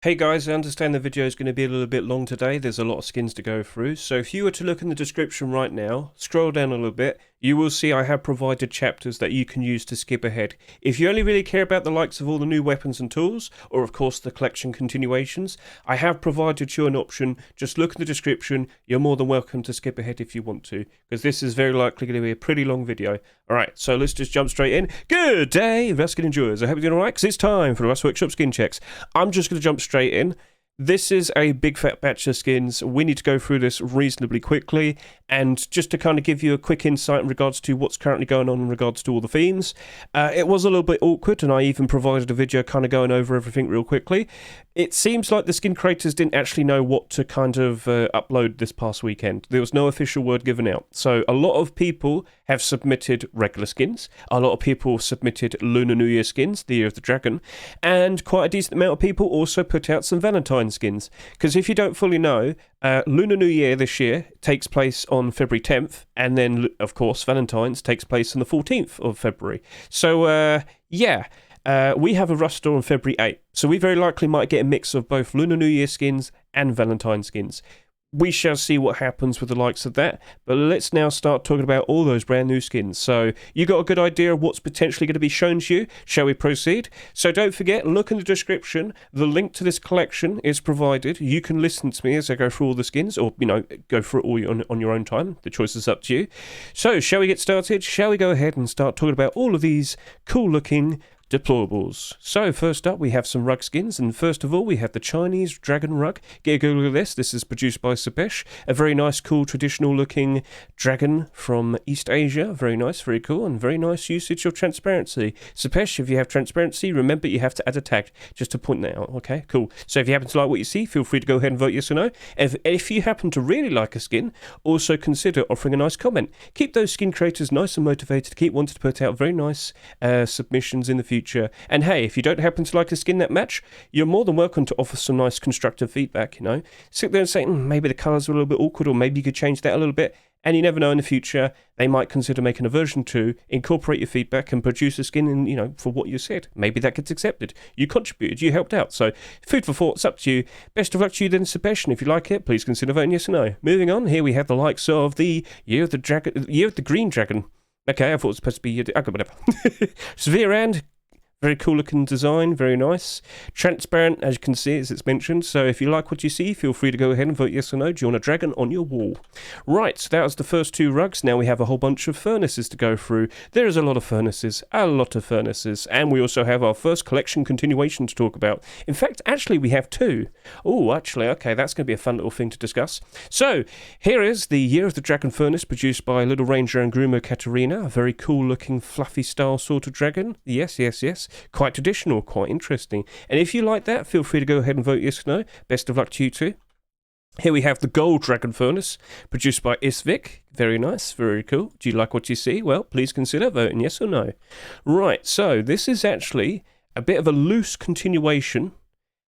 Hey guys, I understand the video is going to be a little bit long today. There's a lot of skins to go through. So if you were to look in the description right now, scroll down a little bit, you will see I have provided chapters that you can use to skip ahead. If you only really care about the likes of all the new weapons and tools, or of course the collection continuations, I have provided you an option. Just look in the description. You're more than welcome to skip ahead if you want to, because this is very likely going to be a pretty long video. Alright, so let's just jump straight in. Good day, Ruskin enjoyers. I hope you're doing alright, because it's time for the Rust Workshop skin checks. I'm just going to jump straight in. This is a big fat batch of skins. We need to go through this reasonably quickly, and just to kind of give you a quick insight in regards to what's currently going on in regards to all the themes. It was a little bit awkward, and I even provided a video kind of going over everything real quickly. It seems like the skin creators didn't actually know what to kind of upload this past weekend. There was no official word given out. So a lot of people have submitted regular skins. A lot of people submitted Lunar New Year skins, the Year of the Dragon. And quite a decent amount of people also put out some Valentine skins. Because if you don't fully know, Lunar New Year this year takes place on February 10th. And then, of course, Valentine's takes place on the 14th of February. So, yeah. We have a Rust store on February 8th, so we very likely might get a mix of both Lunar New Year skins and Valentine skins. We shall see what happens with the likes of that, but let's now start talking about all those brand new skins. So you got a good idea of what's potentially going to be shown to you. Shall we proceed? So don't forget, look in the description. The link to this collection is provided. You can listen to me as I go through all the skins, or, you know, go through it all on your own time. The choice is up to you. So shall we get started? Shall we go ahead and start talking about all of these cool-looking deployables? So first up we have some rug skins, and first of all we have the Chinese dragon rug. Get a good look at this. This is produced by Sepesh, a very nice, cool, traditional looking dragon from East Asia. Very nice, very cool, and very nice usage of transparency. Sepesh, if you have transparency, remember you have to add a tag just to point that out. Okay, cool. So if you happen to like what you see, feel free to go ahead and vote yes or no. If you happen to really like a skin, also consider offering a nice comment. Keep those skin creators nice and motivated, keep wanting to put out very nice submissions in the future. And hey, if you don't happen to like a skin that match, you're more than welcome to offer some nice constructive feedback, you know. Sit there and say, maybe the colours are a little bit awkward, or maybe you could change that a little bit. And you never know, in the future, they might consider making a version 2, incorporate your feedback, and produce a skin, in, you know, for what you said. Maybe that gets accepted. You contributed, you helped out. So, food for thought, it's up to you. Best of luck to you then, Sebastian. If you like it, please consider voting yes or no. Moving on, here we have the likes of the Year of the Green Dragon. Okay, I thought it was supposed to be... Okay, whatever. Svirand. Very cool looking design, very nice. Transparent, as you can see, as it's mentioned. So if you like what you see, feel free to go ahead and vote yes or no. Do you want a dragon on your wall? Right, so that was the first 2 rugs. Now we have a whole bunch of furnaces to go through. There is a lot of furnaces, and we also have our first collection continuation to talk about. In fact, actually, we have 2. Oh, actually, okay, that's going to be a fun little thing to discuss. So here is the Year of the Dragon Furnace, produced by Little Ranger and Groomer Katarina. A very cool looking, fluffy style sort of dragon. Yes, yes, yes. Quite traditional, quite interesting. And if you like that, feel free to go ahead and vote yes or no. Best of luck to you too. Here we have the Gold Dragon Furnace, produced by Isvik. Very nice, very cool. Do you like what you see? Well, please consider voting yes or no. Right, so this is actually a bit of a loose continuation,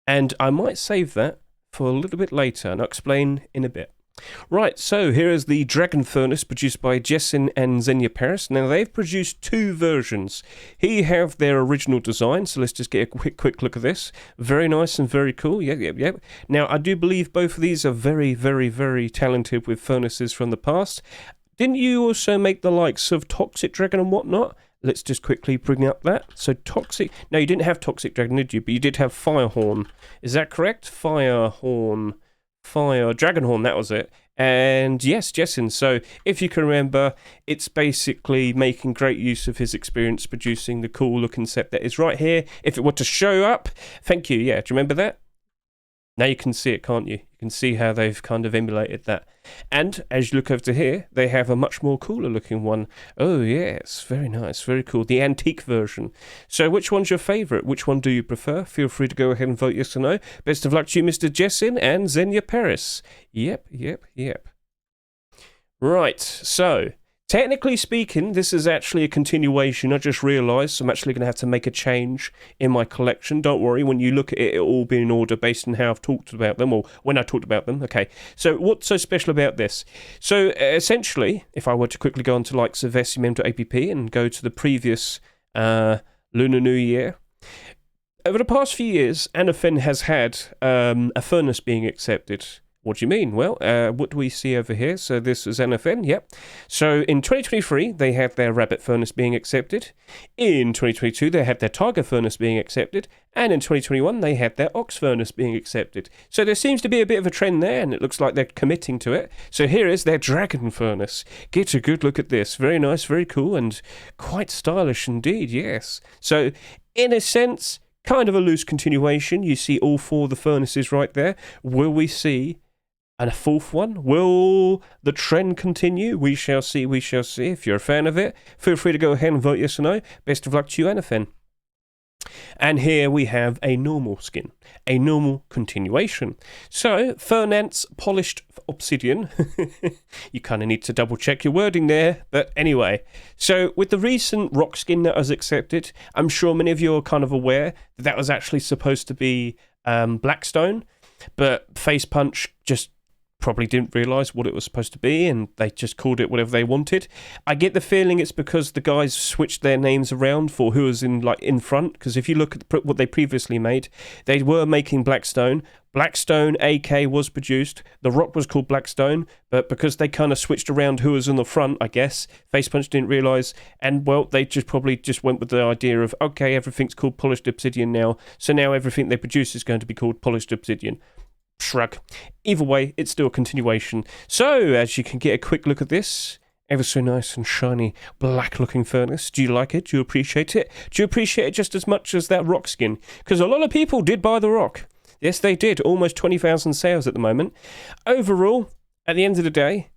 and I might save that for a little bit later, and I'll explain in a bit. Right, so here is the Dragon Furnace, produced by Jessin and Xenia Paris. Now, they've produced 2 versions. Here you have their original design, so let's just get a quick look at this. Very nice and very cool. Yep. Now, I do believe both of these are very, very, very talented with furnaces from the past. Didn't you also make the likes of Toxic Dragon and whatnot? Let's just quickly bring up that. So Toxic... No, you didn't have Toxic Dragon, did you? But you did have Firehorn. Is that correct? Firehorn... Dragonhorn, that was it. And yes, Jessin. So if you can remember, it's basically making great use of his experience producing the cool looking set that is right here. If it were to show up, thank you. Yeah, do you remember that? Now you can see it, can't you? You can see how they've kind of emulated that. And as you look over to here, they have a much more cooler looking one. Oh yes, very nice, very cool. The antique version. So which one's your favourite? Which one do you prefer? Feel free to go ahead and vote yes or no. Best of luck to you, Mr. Jessin and Xenia Paris. Yep. Right, so... technically speaking, this is actually a continuation. I just realised I'm actually going to have to make a change in my collection. Don't worry, when you look at it, it'll all be in order based on how I've talked about them, or when I talked about them. Okay, so what's so special about this? So essentially, if I were to quickly go onto likes of SMM.app and go to the previous Lunar New Year, Over the past few years, Anaphen has had a furnace being accepted. What do you mean? Well, what do we see over here? So this is Anaphen, yep. So in 2023, they had their rabbit furnace being accepted. In 2022, they had their tiger furnace being accepted. And in 2021, they had their ox furnace being accepted. So there seems to be a bit of a trend there, and it looks like they're committing to it. So here is their dragon furnace. Get a good look at this. Very nice, very cool, and quite stylish indeed, yes. So in a sense, kind of a loose continuation. You see all four of the furnaces right there. Will we see and a fourth one? Will the trend continue? We shall see, we shall see. If you're a fan of it, feel free to go ahead and vote yes or no. Best of luck to you, Anaphen. And here we have a normal skin, a normal continuation. So, Fernance Polished Obsidian. You kind of need to double check your wording there, but anyway. So, with the recent rock skin that was accepted, I'm sure many of you are kind of aware that that was actually supposed to be Blackstone, but Face Punch just probably didn't realise what it was supposed to be, and they just called it whatever they wanted. I get the feeling it's because the guys switched their names around for who was in front, because if you look at what they previously made, they were making Blackstone. Blackstone AK was produced, the rock was called Blackstone, but because they kind of switched around who was in the front, I guess, Facepunch didn't realise, and well, they probably just went with the idea of, okay, everything's called Polished Obsidian now, so now everything they produce is going to be called Polished Obsidian. Shrug. Either way, it's still a continuation. So, as you can get a quick look at this, ever so nice and shiny black looking furnace. Do you like it? Do you appreciate it? Do you appreciate it just as much as that rock skin? Because a lot of people did buy the rock. Yes, they did. Almost 20,000 sales at the moment. Overall, at the end of the day,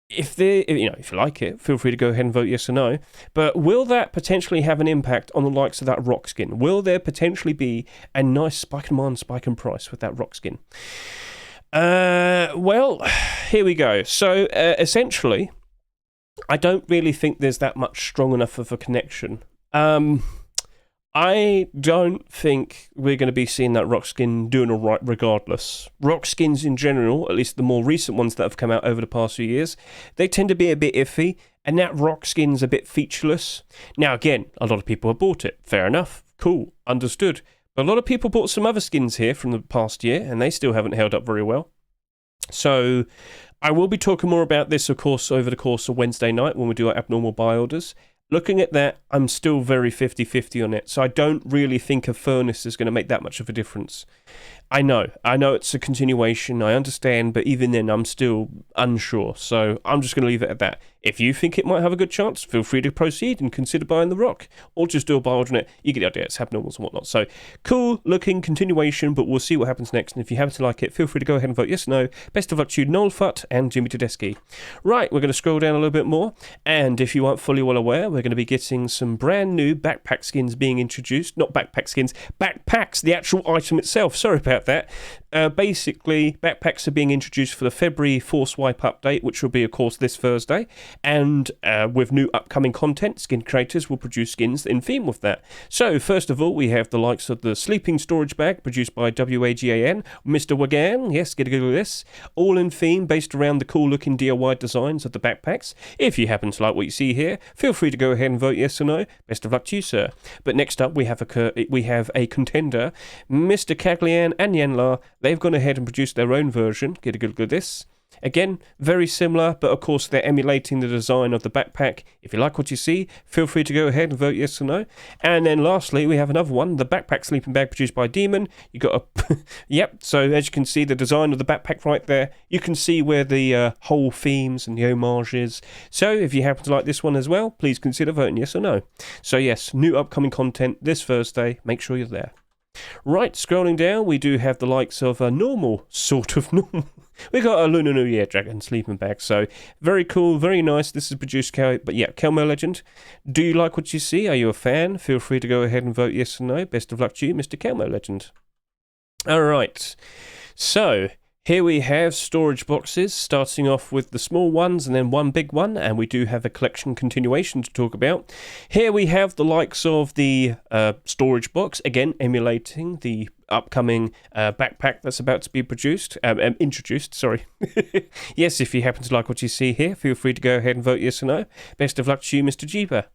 if you like it, feel free to go ahead and vote yes or no. But will that potentially have an impact on the likes of that rock skin? Will there potentially be a nice spike in demand, spike in price with that rock skin? Well, here we go. So essentially, I don't really think there's that much strong enough of a connection. I don't think we're going to be seeing that rock skin doing all right regardless. Rock skins in general, at least the more recent ones that have come out over the past few years, they tend to be a bit iffy, and that rock skin's a bit featureless. Now again, a lot of people have bought it. Fair enough. Cool. Understood. But a lot of people bought some other skins here from the past year, and they still haven't held up very well. So I will be talking more about this, of course, over the course of Wednesday night when we do our abnormal buy orders. Looking at that, I'm still very 50-50 on it, so I don't really think a furnace is going to make that much of a difference. I know it's a continuation, I understand, but even then I'm still unsure, so I'm just going to leave it at that. If you think it might have a good chance, feel free to proceed and consider buying the rock, or just do a buy order on it. You get the idea, it's abnormals and whatnot. So, cool looking continuation, but we'll see what happens next, and if you happen to like it, feel free to go ahead and vote yes or no. Best of luck to you, Noel Futt and Jimmy Tedeschi. Right, we're going to scroll down a little bit more, and if you aren't fully well aware, we're going to be getting some brand new backpack skins being introduced. Not backpack skins, backpacks, the actual item itself, sorry about that. Basically, backpacks are being introduced for the February Force Wipe update, which will be, of course, this Thursday. And with new upcoming content, skin creators will produce skins in theme with that. So, first of all, we have the likes of the Sleeping Storage Bag, produced by WAGAN, Mr. Wagan, yes, get a good look at this. All in theme, based around the cool-looking DIY designs of the backpacks. If you happen to like what you see here, feel free to go ahead and vote yes or no. Best of luck to you, sir. But next up, we have a contender, Mr. Caglian and Yenlar. They've gone ahead and produced their own version. Get a good look at this. Again, very similar, but of course they're emulating the design of the backpack. If you like what you see, feel free to go ahead and vote yes or no. And then lastly, we have another one, the backpack sleeping bag produced by Demon. You got a... Yep, so as you can see, the design of the backpack right there, you can see where the whole themes and the homages. So if you happen to like this one as well, please consider voting yes or no. So yes, new upcoming content this Thursday. Make sure you're there. Right, scrolling down, we do have the likes of a normal. We got a Lunar New Year Dragon sleeping bag, so very cool, very nice. This is produced, Kelmo Legend. Do you like what you see? Are you a fan? Feel free to go ahead and vote yes or no. Best of luck to you, Mr. Kelmo Legend. Alright, so here we have storage boxes, starting off with the small ones and then one big one, and we do have a collection continuation to talk about. Here we have the likes of the storage box, again emulating the upcoming backpack that's about to be introduced, sorry. Yes, if you happen to like what you see here, feel free to go ahead and vote yes or no. Best of luck to you, Mr. Jeeper.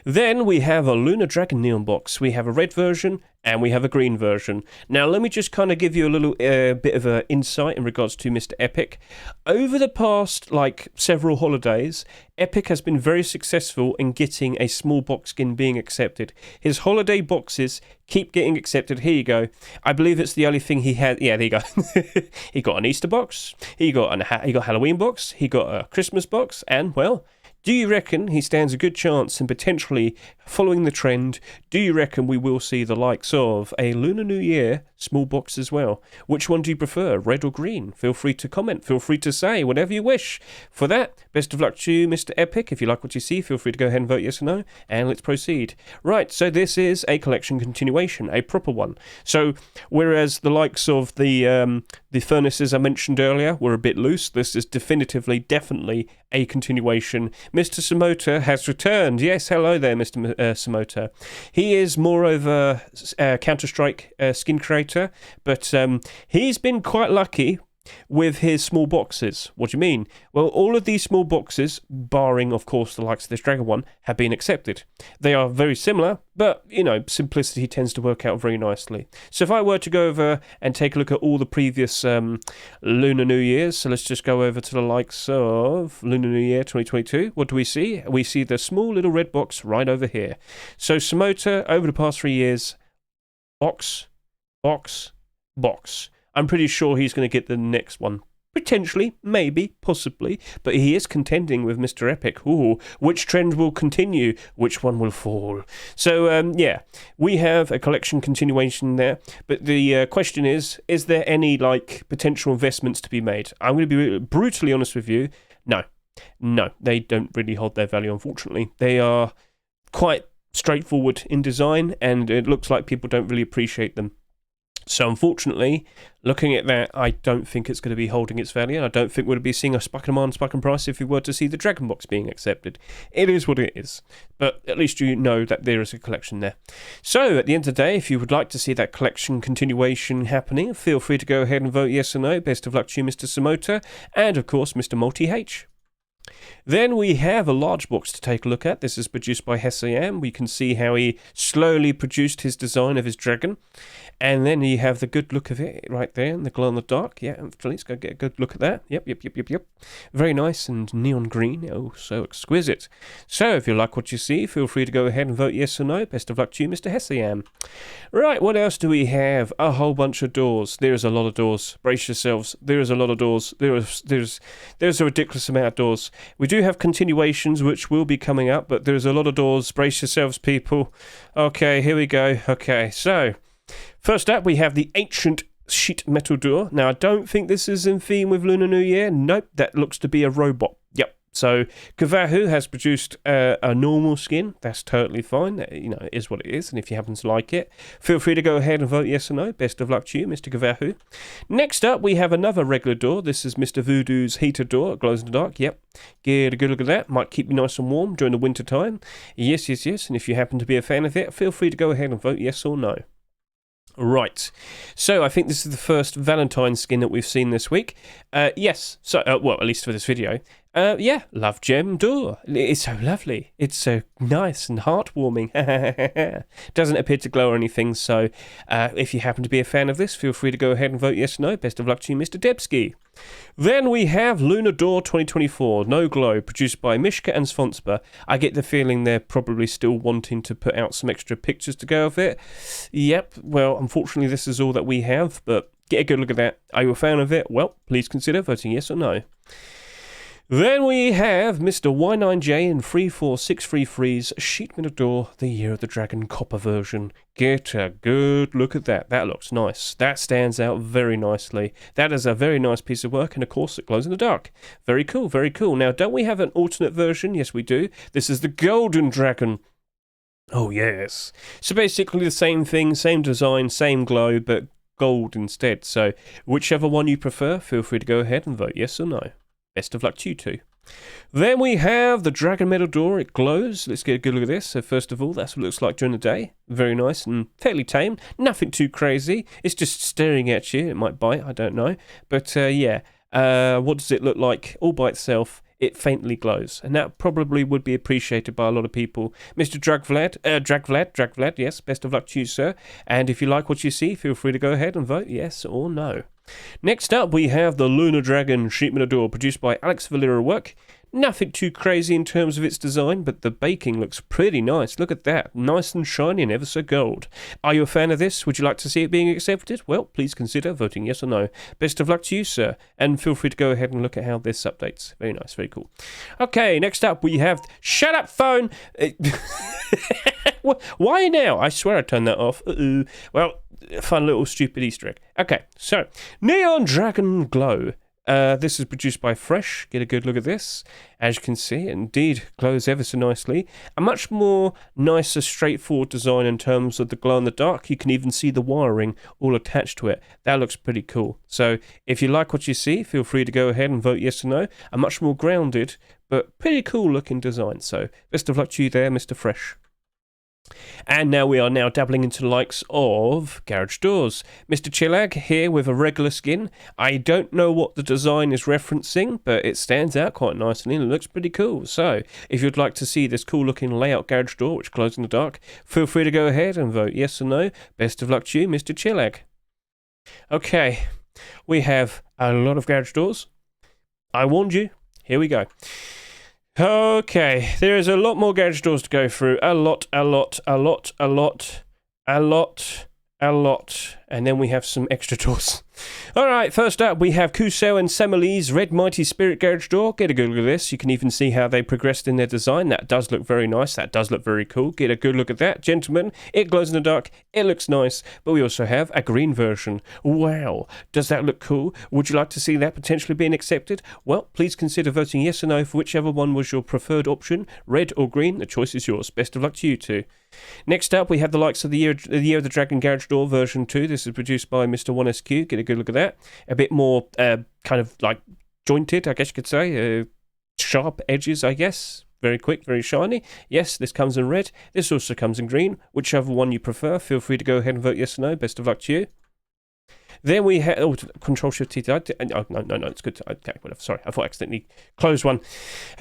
Then we have a Lunar Dragon Neon box. We have a red version and we have a green version. Now, let me just kind of give you a little bit of an insight in regards to Mr. Epic. Over the past, several holidays, Epic has been very successful in getting a small box skin being accepted. His holiday boxes keep getting accepted. Here you go. I believe it's the only thing he had. Yeah, there you go. He got an Easter box. He got Halloween box. He got a Christmas box. And, well, do you reckon he stands a good chance in potentially following the trend? Do you reckon we will see the likes of a Lunar New Year small box as well? Which one do you prefer, red or green? Feel free to comment. Feel free to say whatever you wish. For that, best of luck to you, Mr. Epic. If you like what you see, feel free to go ahead and vote yes or no, and let's proceed. Right, so this is a collection continuation, a proper one. So whereas the likes of the furnaces I mentioned earlier were a bit loose, this is definitely a continuation. Mr. Samota has returned. Yes, hello there, Mr. Samota. He is more of a Counter-Strike skin creator, but he's been quite lucky with his small boxes. What do you mean? Well, all of these small boxes, barring, of course, the likes of this dragon one, have been accepted. They are very similar, but, simplicity tends to work out very nicely. So if I were to go over and take a look at all the previous Lunar New Years, so let's just go over to the likes of Lunar New Year 2022. What do we see? We see the small little red box right over here. So Samota, over the past 3 years, box, box, box. I'm pretty sure he's going to get the next one. Potentially, maybe, possibly, but he is contending with Mr. Epic. Ooh, which trend will continue? Which one will fall? So, yeah, we have a collection continuation there, but the question is there any, potential investments to be made? I'm going to be brutally honest with you. No, they don't really hold their value, unfortunately. They are quite straightforward in design, and it looks like people don't really appreciate them. So unfortunately, looking at that, I don't think it's going to be holding its value. I don't think we'll be seeing a spike in demand, spike in price if we were to see the Dragon Box being accepted. It is what it is. But at least you know that there is a collection there. So at the end of the day, if you would like to see that collection continuation happening, feel free to go ahead and vote yes or no. Best of luck to you, Mr. Samota, and of course, Mr. Multi-H. Then we have a large box to take a look at. This is produced by Hedge. We can see how he slowly produced his design of his dragon. And then you have the good look of it right there in the glow in the dark. Yeah, let's go get a good look at that. Yep. Very nice and neon green. Oh, so exquisite. So if you like what you see, feel free to go ahead and vote yes or no. Best of luck to you, Mr. Hedge. Right, what else do we have? A whole bunch of doors. There's a lot of doors. Brace yourselves. There is a lot of doors. There's a ridiculous amount of doors. We do have continuations which will be coming up, but there's a lot of doors. Brace yourselves, people. Okay, here we go. Okay, so first up we have the ancient sheet metal door. Now I don't think this is in theme with Lunar New Year. Nope, that looks to be a robot. Yep. So Kavahu has produced a normal skin. That's totally fine. It is what it is. And if you happen to like it, feel free to go ahead and vote yes or no. Best of luck to you, Mr. Kavahu. Next up, we have another regular door. This is Mr. Voodoo's heater door. It glows in the dark. Yep. Get a good look at that. Might keep you nice and warm during the winter time. Yes. And if you happen to be a fan of it, feel free to go ahead and vote yes or no. Right, so I think this is the first Valentine skin that we've seen this week. Yes, so, well, at least for this video. Yeah, Love Gem Door. It's so lovely. It's so nice and heartwarming. Doesn't appear to glow or anything, so if you happen to be a fan of this, feel free to go ahead and vote yes or no. Best of luck to you, Mr. Debski. Then we have Lunar Door 2024, No Glow, produced by Mishka and Svonspa. I get the feeling they're probably still wanting to put out some extra pictures to go with it. Yep, well, unfortunately this is all that we have, but get a good look at that. Are you a fan of it? Well, please consider voting yes or no. Then we have Mr. Y9J and 34633's Sheet Metal Door, the Year of the Dragon copper version. Get a good look at that. That looks nice. That stands out very nicely. That is a very nice piece of work, and of course it glows in the dark. Very cool, very cool. Now, don't we have an alternate version? Yes, we do. This is the Golden Dragon. Oh, yes. So basically the same thing, same design, same glow, but gold instead. So whichever one you prefer, feel free to go ahead and vote yes or no. Best of luck to you two. Then we have the Dragon Metal Door. It glows. Let's get a good look at this. So first of all, that's what it looks like during the day. Very nice and fairly tame. Nothing too crazy. It's just staring at you. It might bite. I don't know. But yeah, what does it look like all by itself? it faintly glows, and that probably would be appreciated by a lot of people. Mr. Dragvlad, yes, best of luck to you, sir. And if you like what you see, feel free to go ahead and vote yes or no. Next up, we have the Lunar Dragon Sheepman Adore, produced by Alex Valera Work. Nothing too crazy in terms of its design, but the baking looks pretty nice. Look at that. Nice and shiny and ever so gold. Are you a fan of this? Would you like to see it being accepted? Well, please consider voting yes or no. Best of luck to you, sir. And feel free to go ahead and look at how this updates. Very nice, very cool. Okay, next up we have... Shut up, phone! Why now? I swear I turned that off. Well, fun little stupid Easter egg. Okay, so Neon Dragon Glow. This is produced by Fresh. Get a good look at this. As you can see, it indeed glows ever so nicely. A much more nicer, straightforward design in terms of the glow in the dark. You can even see the wiring all attached to it. That looks pretty cool. So if you like what you see, feel free to go ahead and vote yes or no. A much more grounded, but pretty cool looking design. So best of luck to you there, Mr. Fresh. And now we are dabbling into the likes of Garage Doors. Mr. Chillag here with a regular skin. I don't know what the design is referencing, but it stands out quite nicely and it looks pretty cool. So, if you'd like to see this cool looking layout Garage Door, which glows in the dark, feel free to go ahead and vote yes or no. Best of luck to you, Mr. Chillag. Okay, we have a lot of Garage Doors. I warned you. Here we go. Okay, there is a lot more Garage Doors to go through. A lot. And then we have some extra doors. Alright, first up we have Kusel and Semele's Red Mighty Spirit Garage Door. Get a good look at this. You can even see how they progressed in their design. That does look very nice. That does look very cool. Get a good look at that. Gentlemen, it glows in the dark. It looks nice. But we also have a green version. Wow. Does that look cool? Would you like to see that potentially being accepted? Well, please consider voting yes or no for whichever one was your preferred option. Red or green, the choice is yours. Best of luck to you two. Next up, we have the likes of the Year of the Dragon Garage Door version 2. This is produced by Mr. 1SQ. Get a good look at that. A bit more kind of like jointed, I guess you could say. Sharp edges, I guess. Very quick, very shiny. Yes, this comes in red. This also comes in green. Whichever one you prefer, feel free to go ahead and vote yes or no. Best of luck to you. Then we have... Oh, Control-Shift-T. Oh, no, it's good. Okay, whatever. Sorry, I thought I accidentally closed one.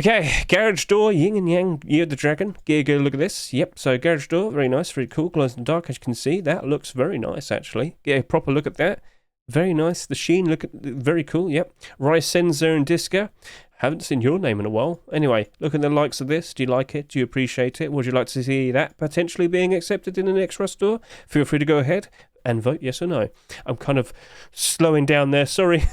Okay, Garage Door, Yin and Yang, Year of the Dragon. Get a good look at this. Yep, so Garage Door, very nice, very cool. Glows in the dark, as you can see. That looks very nice, actually. Get a proper look at that. Very nice. The sheen, look at... Very cool, yep. Rysenza and Disca. Haven't seen your name in a while. Anyway, look at the likes of this. Do you like it? Do you appreciate it? Would you like to see that potentially being accepted in the next Rust store? Feel free to go ahead and vote yes or no. I'm kind of slowing down there, sorry.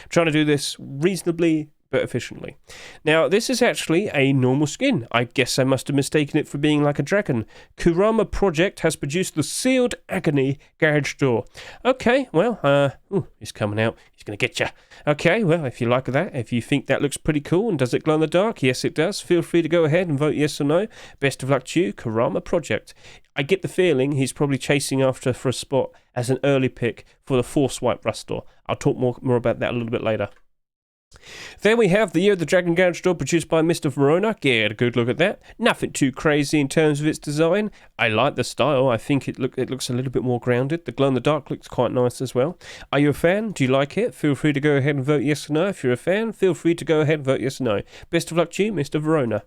Trying to do this reasonably but efficiently. Now, this is actually a normal skin. I guess I must have mistaken it for being like a dragon. Kurama Project has produced the Sealed Agony Garage Door. Okay, well, he's coming out. He's going to get you. Okay, well, if you like that, if you think that looks pretty cool, and does it glow in the dark? Yes, it does. Feel free to go ahead and vote yes or no. Best of luck to you, Kurama Project. I get the feeling he's probably chasing after for a spot as an early pick for the Force Wipe Rust Door. I'll talk more about that a little bit later. Then we have the Year of the Dragon Garage Door produced by Mr. Verona. Get a good look at that. Nothing too crazy in terms of its design. I like the style. I think it looks a little bit more grounded. The glow in the dark looks quite nice as well. Are you a fan? Do you like it? Feel free to go ahead and vote yes or no. If you're a fan, feel free to go ahead and vote yes or no. Best of luck to you, Mr. Verona.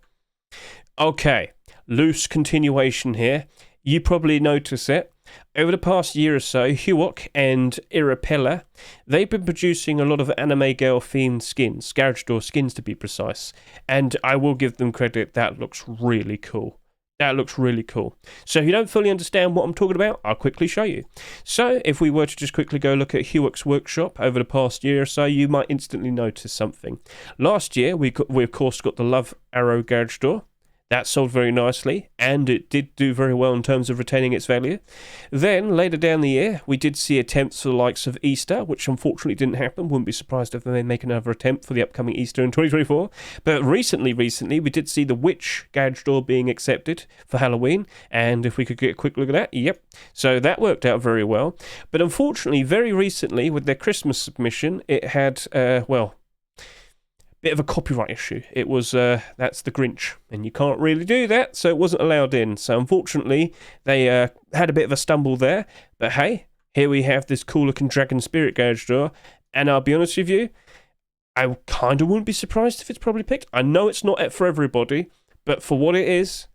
Okay, loose continuation here. You probably notice it. Over the past year or so, Huok and Irapella, they've been producing a lot of anime girl themed skins, Garage Door skins to be precise, and I will give them credit, that looks really cool. That looks really cool. So if you don't fully understand what I'm talking about, I'll quickly show you. So if we were to just quickly go look at Huok's workshop over the past year or so, you might instantly notice something. Last year, we of course got the Love Arrow Garage Door. That sold very nicely, and it did do very well in terms of retaining its value. Then, later down the year, we did see attempts for the likes of Easter, which unfortunately didn't happen. Wouldn't be surprised if they make another attempt for the upcoming Easter in 2024. But recently, we did see the Witch Garage Door being accepted for Halloween, and if we could get a quick look at that, yep. So that worked out very well. But unfortunately, very recently, with their Christmas submission, it had, bit of a copyright issue. It was, that's the Grinch, and you can't really do that, so it wasn't allowed in. So unfortunately, they had a bit of a stumble there. But hey, here we have this cool looking Dragon Spirit Garage Door, and I'll be honest with you, I kind of wouldn't be surprised if it's probably picked. I know it's not for everybody, but for what it is,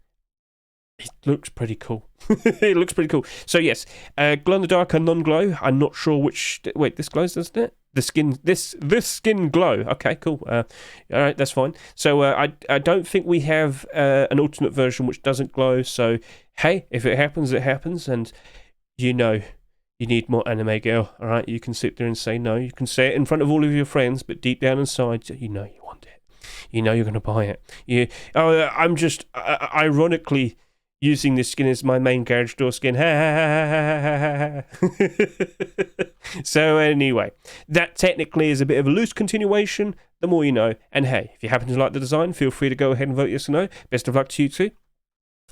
it looks pretty cool. It looks pretty cool. So yes, glow in the dark and non-glow. I'm not sure which. Wait, this glows, doesn't it? The skin. This skin glow. Okay, cool. All right, that's fine. So I don't think we have an alternate version which doesn't glow. So hey, if it happens, it happens, and you know. You need more anime girl, all right? You can sit there and say no. You can say it in front of all of your friends, but deep down inside, you know you want it. You know you're going to buy it. I'm just ironically using this skin as my main garage door skin. So anyway, that technically is a bit of a loose continuation. The more you know. And hey, if you happen to like the design, feel free to go ahead and vote yes or no. Best of luck to you too.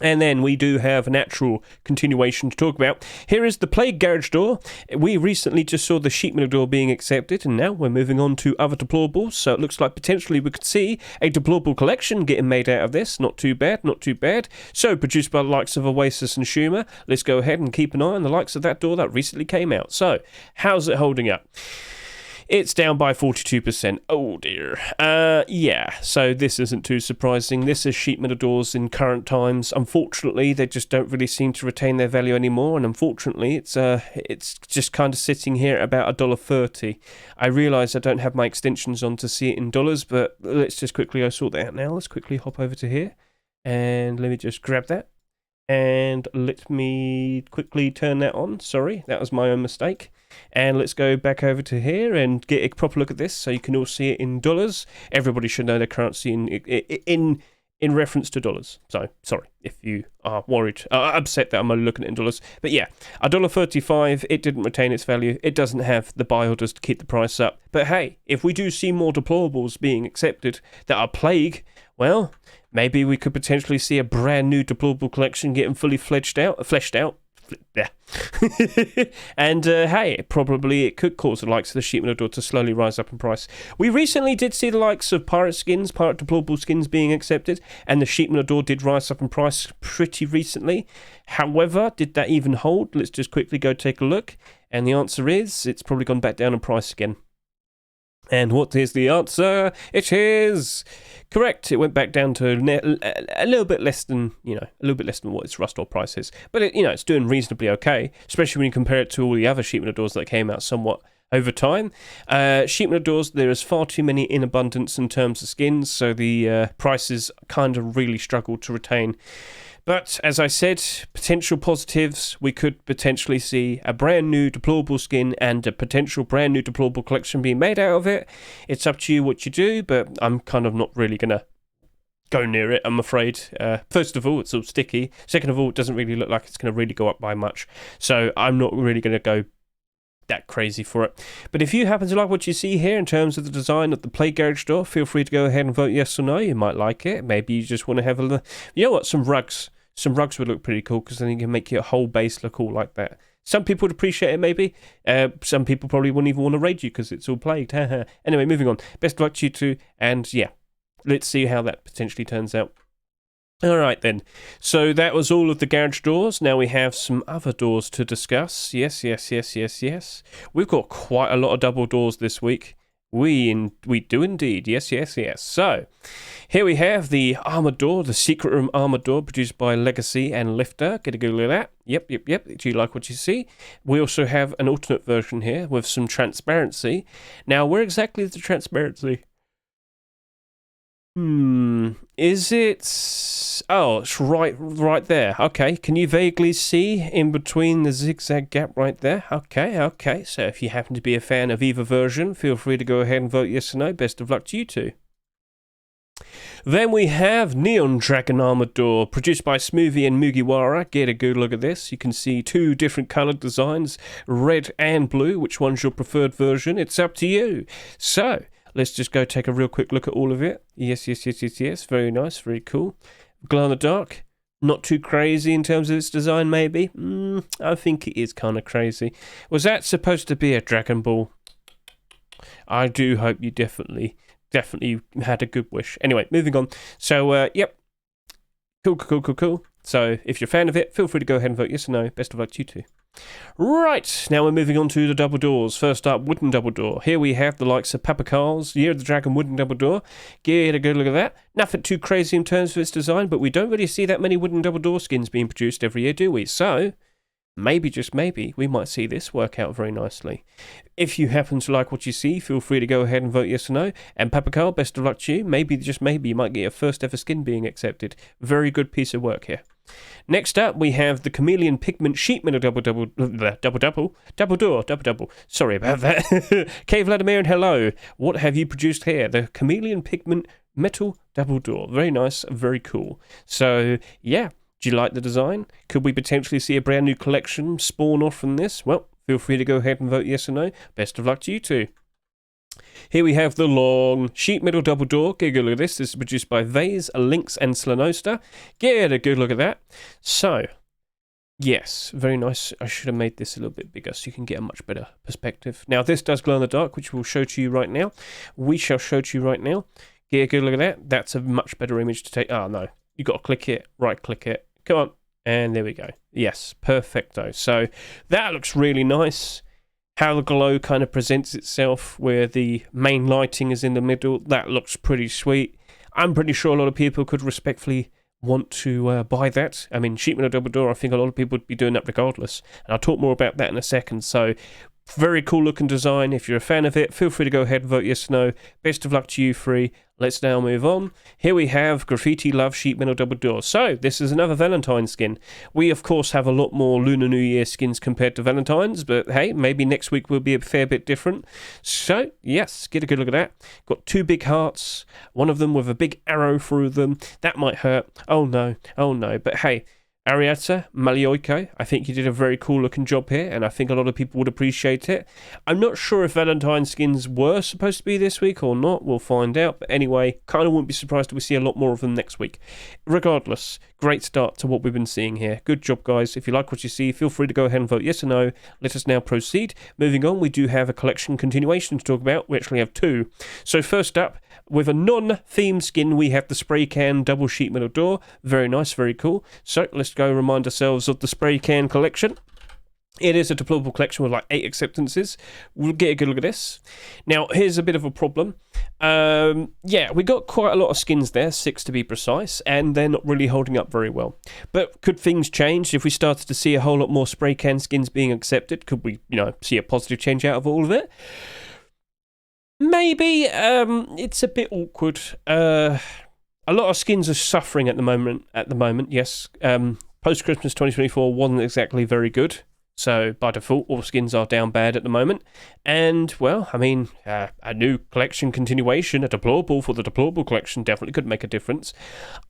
And then we do have an actual continuation to talk about. Here is the Plague Garage Door. We recently just saw the Sheet Metal Door being accepted, and now we're moving on to other deplorables. So it looks like potentially we could see a deplorable collection getting made out of this. Not too bad, not too bad. So produced by the likes of Oasis and Schumer. Let's go ahead and keep an eye on the likes of that door that recently came out. So, how's it holding up? It's down by 42%. Oh dear. Yeah, so this isn't too surprising. This is sheet metal doors in current times. Unfortunately, they just don't really seem to retain their value anymore, and unfortunately, it's just kind of sitting here at about $1.30. I realise I don't have my extensions on to see it in dollars, but let's just quickly go sort that out now. Let's quickly hop over to here, and let me just grab that. And let me quickly turn that on. Sorry, that was my own mistake. And let's go back over to here and get a proper look at this so you can all see it in dollars. Everybody should know their currency in reference to dollars. So, sorry if you are worried, upset that I'm only looking at it in dollars. But yeah, $1.35, it didn't retain its value. It doesn't have the buy orders to keep the price up. But hey, if we do see more deplorables being accepted that are Plague, well, maybe we could potentially see a brand new deplorable collection getting fully fleshed out. Yeah. And hey, probably it could cause the likes of the sheet metal door to slowly rise up in price. We recently did see the likes of pirate deplorable skins being accepted, and the sheet metal door did rise up in price pretty recently. However, did that even hold? Let's just quickly go take a look. And the answer is, it's probably gone back down in price again. And what is the answer? It is correct. It went back down to a little bit less than, what its rust or price is. But it's doing reasonably okay, especially when you compare it to all the other sheet metal doors that came out somewhat over time. Sheet metal doors, there is far too many in abundance in terms of skins, so the prices kind of really struggle to retain. But, as I said, potential positives, we could potentially see a brand new deplorable skin and a potential brand new deplorable collection being made out of it. It's up to you what you do, but I'm kind of not really going to go near it, I'm afraid. First of all, it's all sticky. Second of all, it doesn't really look like it's going to really go up by much. So I'm not really going to go that crazy for it. But if you happen to like what you see here in terms of the design of the Plague Garage door, feel free to go ahead and vote yes or no. You might like it. Maybe you just want to have some rugs. Some rugs would look pretty cool because then you can make your whole base look all like that. Some people would appreciate it, maybe. Some people probably wouldn't even want to raid you because it's all plagued. Anyway, moving on. Best of luck to you two. And yeah, let's see how that potentially turns out. All right, then. So that was all of the garage doors. Now we have some other doors to discuss. Yes. We've got quite a lot of double doors this week. We do indeed. Yes. So, here we have the armored door, the secret room armored door produced by Legacy and Lifter. Get a Google at that. Yep. Do you like what you see? We also have an alternate version here with some transparency. Now, where exactly is the transparency? Is it... Oh, it's right there. Okay, can you vaguely see in between the zigzag gap right there? Okay. So if you happen to be a fan of either version, feel free to go ahead and vote yes or no. Best of luck to you two. Then we have Neon Dragon Armored Door, produced by Smoothie and Mugiwara. Get a good look at this. You can see two different coloured designs, red and blue. Which one's your preferred version? It's up to you. So, let's just go take a real quick look at all of it. Yes. Very nice, very cool. Glow in the dark. Not too crazy in terms of its design, maybe. I think it is kind of crazy. Was that supposed to be a Dragon Ball? I do hope you definitely had a good wish. Anyway, moving on. So, yep. Cool. So, if you're a fan of it, feel free to go ahead and vote yes or no. Best of luck to you two. Right, now we're moving on to the double doors. First up, wooden double door. Here we have the likes of Papacar's Year of the Dragon wooden double door. Get a good look at that. Nothing too crazy in terms of its design, but we don't really see that many wooden double door skins being produced every year, do we? So, maybe, just maybe, we might see this work out very nicely. If you happen to like what you see, feel free to go ahead and vote yes or no. And Papacar, best of luck to you. Maybe, just maybe, you might get your first ever skin being accepted. Very good piece of work here. Next up, we have the Chameleon Pigment Sheet Metal double door. Sorry about that. K Vladimir and hello. What have you produced here? The Chameleon Pigment Metal double door. Very nice, very cool. So yeah, do you like the design? Could we potentially see a brand new collection spawn off from this? Well, feel free to go ahead and vote yes or no. Best of luck to you too. Here we have the long sheet metal double door. Get a good look at this. This is produced by Vase, Lynx, and Slanosta. Get a good look at that. So, yes, very nice. I should have made this a little bit bigger so you can get a much better perspective. Now, this does glow in the dark, which we'll show to you right now. We shall show to you right now. Get a good look at that. That's a much better image to take. Oh, no. You've got to click it, right-click it. Come on. And there we go. Yes, perfecto. So, that looks really nice. How the glow kind of presents itself where the main lighting is in the middle, that looks pretty sweet. I'm pretty sure a lot of people could respectfully want to buy that. I mean, sheet metal double door, I think a lot of people would be doing that regardless. And I'll talk more about that in a second. So, very cool looking design. If you're a fan of it, feel free to go ahead and vote yes or no. Best of luck to you three. Let's now move on. Here we have Graffiti Love Sheet Metal Double Door. So, this is another Valentine skin. We, of course, have a lot more Lunar New Year skins compared to Valentine's, but hey, maybe next week will be a fair bit different. So, yes, get a good look at that. Got two big hearts, one of them with a big arrow through them. That might hurt. Oh no, but hey, Ariata Malioiko, I think you did a very cool looking job here, and I think a lot of people would appreciate it. I'm not sure if Valentine skins were supposed to be this week or not, we'll find out, but anyway, kind of wouldn't be surprised if we see a lot more of them next week. Regardless, great start to what we've been seeing here. Good job, guys. If you like what you see, feel free to go ahead and vote yes or no. Let us now proceed. Moving on, we do have a collection continuation to talk about. We actually have two. So first up, with a non-themed skin, we have the Spraycan double sheet metal door. Very nice, very cool. So let's go remind ourselves of the Spraycan collection. It is a deployable collection with like 8 acceptances. We'll get a good look at this. Now, here's a bit of a problem. Yeah, we got quite a lot of skins there, 6 to be precise, and they're not really holding up very well. But could things change if we started to see a whole lot more Spraycan skins being accepted? Could we, see a positive change out of all of it? Maybe. It's a bit awkward. A lot of skins are suffering at the moment. Yes. Post-Christmas 2024 wasn't exactly very good. So, by default, all skins are down bad at the moment. And, well, I mean, a new collection continuation, a deployable for the deployable collection definitely could make a difference.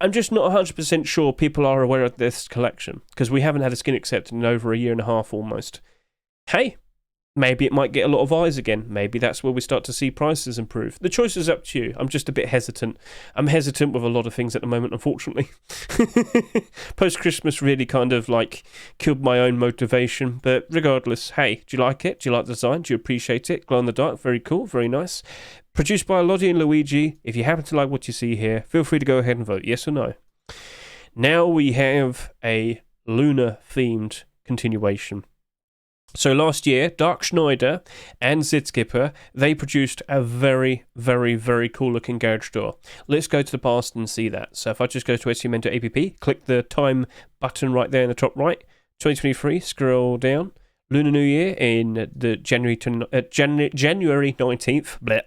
I'm just not 100% sure people are aware of this collection, because we haven't had a skin accepted in over a year and a half almost. Hey, maybe it might get a lot of eyes again. Maybe that's where we start to see prices improve. The choice is up to you. I'm just a bit hesitant. I'm hesitant with a lot of things at the moment, unfortunately. Post-Christmas really kind of killed my own motivation. But regardless, hey, do you like it? Do you like the design? Do you appreciate it? Glow in the dark, very cool, very nice. Produced by Lottie and Luigi. If you happen to like what you see here, feel free to go ahead and vote yes or no. Now we have a Lunar themed continuation. So last year, Dark Schneider and Zidskipper, they produced a very, very, very cool looking garage door. Let's go to the past and see that. So if I just go to SCMento.app, click the time button right there in the top right, 2023, scroll down, Lunar New Year in the January 19th. Bleh.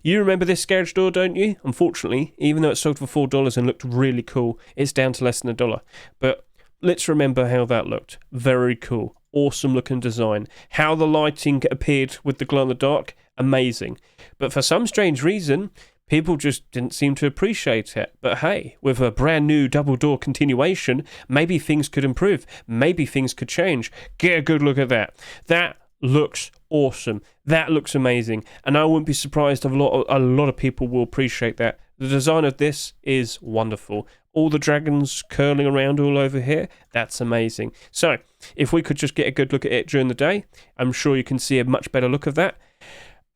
You remember this garage door, don't you? Unfortunately, even though it sold for $4 and looked really cool, it's down to less than $1. But let's remember how that looked. Very cool. Awesome looking design. How the lighting appeared with the glow in the dark, amazing. But for some strange reason, people just didn't seem to appreciate it. But hey, with a brand new double door continuation, maybe things could improve. Maybe things could change. Get a good look at that. That looks awesome. That looks amazing. And I wouldn't be surprised if a lot of people will appreciate that. The design of this is wonderful. All the dragons curling around all over here, that's amazing. So, if we could just get a good look at it during the day, I'm sure you can see a much better look of that.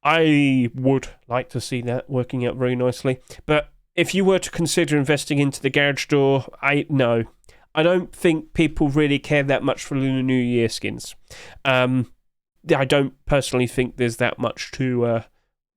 I would like to see that working out very nicely. But if you were to consider investing into the garage door, I'm I don't think people really care that much for Lunar New Year skins. I don't personally think there's that much to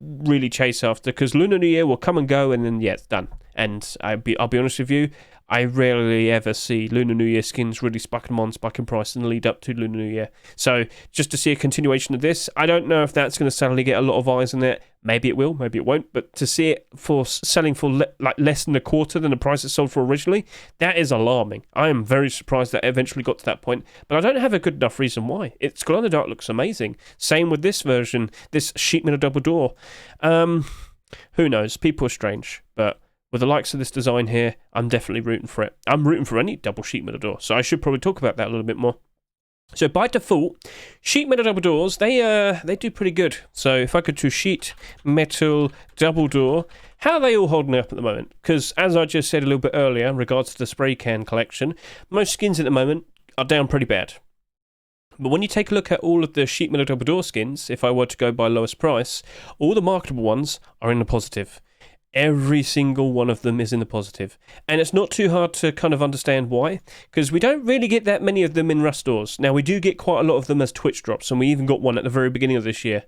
really chase after, because Lunar New Year will come and go, and then yeah, it's done. And I'll be honest with you, I rarely ever see Lunar New Year skins really spiking in price in the lead up to Lunar New Year. So just to see a continuation of this, I don't know if that's going to suddenly get a lot of eyes on it. Maybe it will, maybe it won't. But to see it for selling for like less than a quarter than the price it sold for originally, that is alarming. I am very surprised that it eventually got to that point. But I don't have a good enough reason why. Its glow in the dark looks amazing. Same with this version, this sheet metal double door. Who knows? People are strange, but with the likes of this design here, I'm definitely rooting for it. I'm rooting for any double sheet metal door, so I should probably talk about that a little bit more. So by default, sheet metal double doors, they do pretty good. So if I could do sheet metal double door, how are they all holding up at the moment? Because as I just said a little bit earlier in regards to the Spraycan collection, most skins at the moment are down pretty bad. But when you take a look at all of the sheet metal double door skins, if I were to go by lowest price, all the marketable ones are in the positive. Every single one of them is in the positive. And it's not too hard to kind of understand why, because we don't really get that many of them in Rust stores. Now, we do get quite a lot of them as Twitch drops, and we even got one at the very beginning of this year.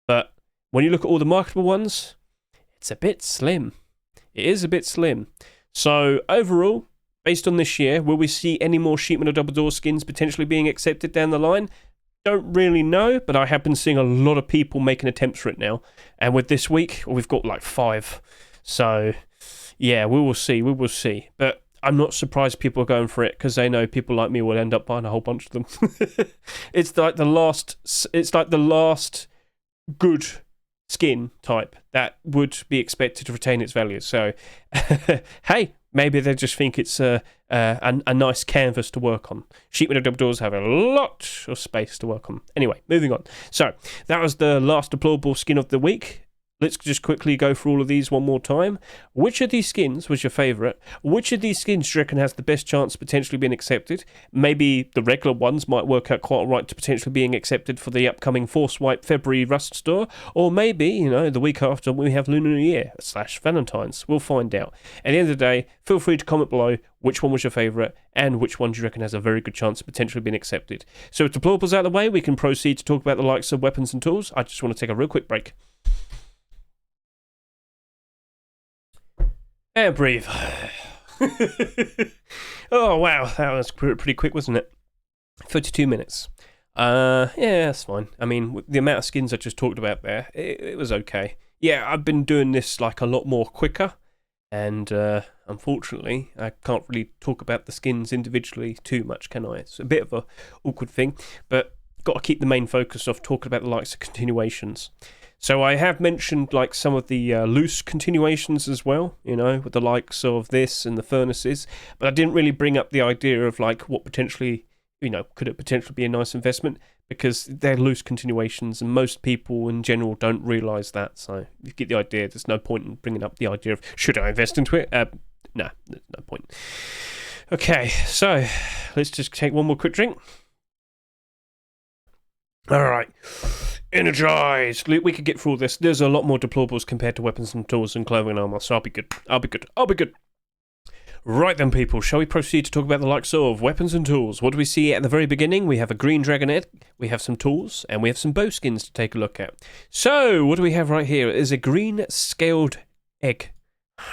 But when you look at all the marketable ones, it's a bit slim. It is a bit slim. So overall, based on this year, will we see any more sheet metal double door skins potentially being accepted down the line? Don't really know, but I have been seeing a lot of people making attempts for it now. And with this week, we've got like 5. So, yeah, we will see. But I'm not surprised people are going for it, because they know people like me will end up buying a whole bunch of them. It's like the last good skin type that would be expected to retain its value. So, hey, maybe they just think it's a nice canvas to work on. Sheet metal double doors have a lot of space to work on. Anyway, moving on. So, that was the last deployable skin of the week. Let's just quickly go through all of these one more time. Which of these skins was your favourite? Which of these skins do you reckon has the best chance of potentially being accepted? Maybe the regular ones might work out quite all right to potentially being accepted for the upcoming Force Wipe February Rust store. Or maybe, the week after we have Lunar New Year / Valentine's. We'll find out. At the end of the day, feel free to comment below which one was your favourite and which one do you reckon has a very good chance of potentially being accepted. So with deployables out of the way, we can proceed to talk about the likes of weapons and tools. I just want to take a real quick break. And breathe. Oh, wow. That was pretty quick, wasn't it? 32 minutes. Yeah, that's fine. I mean, the amount of skins I just talked about there, it was okay. Yeah, I've been doing this like a lot more quicker. And unfortunately, I can't really talk about the skins individually too much, can I? It's a bit of a awkward thing. But got to keep the main focus of talking about the likes of continuations. So I have mentioned like some of the loose continuations as well, with the likes of this and the furnaces, but I didn't really bring up the idea of like what potentially, could it potentially be a nice investment, because they're loose continuations and most people in general don't realise that. So you get the idea. There's no point in bringing up the idea of should I invest into it? No, there's no point. Okay, so let's just take one more quick drink. All right. Energized. We could get through all this. There's a lot more deployables compared to weapons and tools and clothing and armour, so I'll be good. Right then, people, shall we proceed to talk about the likes of weapons and tools? What do we see at the very beginning? We have a green dragon egg, we have some tools, and we have some bow skins to take a look at. So, what do we have right here? It is a green scaled egg.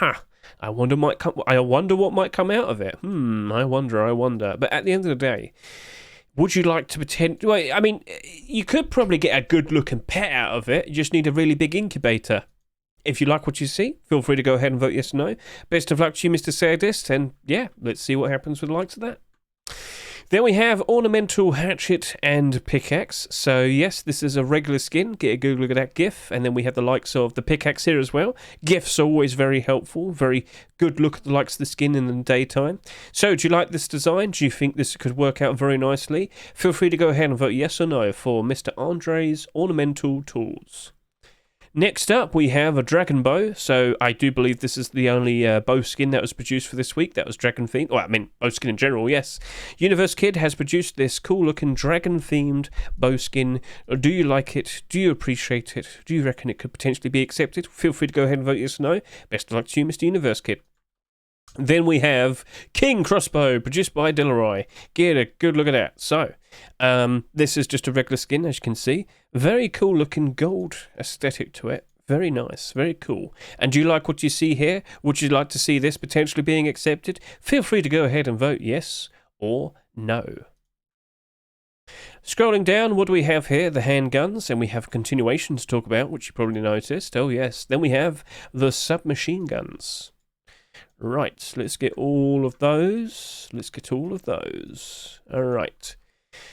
I wonder what might come out of it. I wonder. But at the end of the day, would you like to pretend? Well, I mean, you could probably get a good-looking pet out of it. You just need a really big incubator. If you like what you see, feel free to go ahead and vote yes or no. Best of luck to you, Mr. Sadist. And yeah, let's see what happens with the likes of that. Then we have ornamental hatchet and pickaxe. So yes, this is a regular skin. Get a good look at that GIF. And then we have the likes of the pickaxe here as well. GIFs are always very helpful. Very good look at the likes of the skin in the daytime. So do you like this design? Do you think this could work out very nicely? Feel free to go ahead and vote yes or no for Mr. Andre's ornamental tools. Next up, we have a dragon bow. So I do believe this is the only bow skin that was produced for this week. That was dragon themed. Well, I mean, bow skin in general, yes. Universe Kid has produced this cool looking dragon themed bow skin. Do you like it? Do you appreciate it? Do you reckon it could potentially be accepted? Feel free to go ahead and vote yes or no. Best of luck to you, Mr. Universe Kid. Then we have King Crossbow, produced by Delroy. Get a good look at that. So, this is just a regular skin, as you can see. Very cool looking gold aesthetic to it. Very nice, very cool. And do you like what you see here? Would you like to see this potentially being accepted? Feel free to go ahead and vote yes or no. Scrolling down, what do we have here? The handguns, and we have continuation to talk about, which you probably noticed. Oh yes. Then we have the submachine guns. Right, let's get all of those. All right.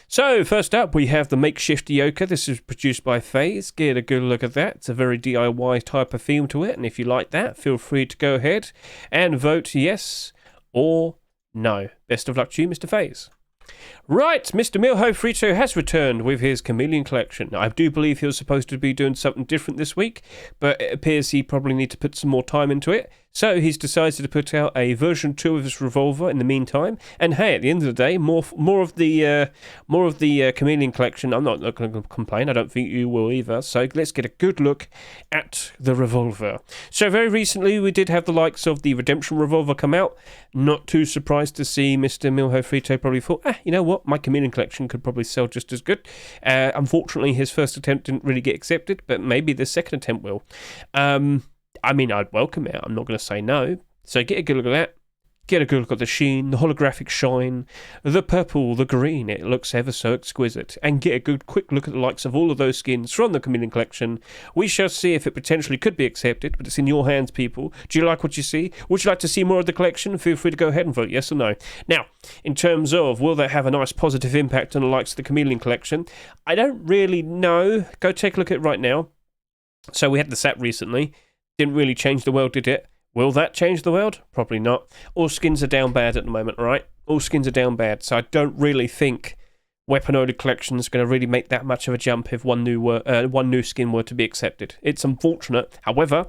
So, first up, we have the makeshift yoker. This is produced by FaZe. Get a good look at that. It's a very DIY type of theme to it, and if you like that, feel free to go ahead and vote yes or no. Best of luck to you, Mr. FaZe. Right, Mr. Milho Frito has returned with his Chameleon collection. I do believe he was supposed to be doing something different this week, but it appears he probably needs to put some more time into it. So he's decided to put out a version 2 of his revolver in the meantime. And hey, at the end of the day, more of the Chameleon collection. I'm not going to complain. I don't think you will either. So let's get a good look at the revolver. So very recently, we did have the likes of the Redemption Revolver come out. Not too surprised to see Mr. Milho Frito probably thought, you know what, my Chameleon collection could probably sell just as good. Unfortunately, his first attempt didn't really get accepted, but maybe the second attempt will. I mean, I'd welcome it. I'm not going to say no. So get a good look at that. Get a good look at the sheen, the holographic shine, the purple, the green. It looks ever so exquisite. And get a good quick look at the likes of all of those skins from the Chameleon collection. We shall see if it potentially could be accepted, but it's in your hands, people. Do you like what you see? Would you like to see more of the collection? Feel free to go ahead and vote yes or no. Now, in terms of will that have a nice positive impact on the likes of the Chameleon collection, I don't really know. Go take a look at it right now. So we had the SAP recently. Didn't really change the world, did it? Will that change the world? Probably not. All skins are down bad at the moment, right? All skins are down bad, so I don't really think weapon-loaded collection is going to really make that much of a jump if one new skin were to be accepted. It's unfortunate. However,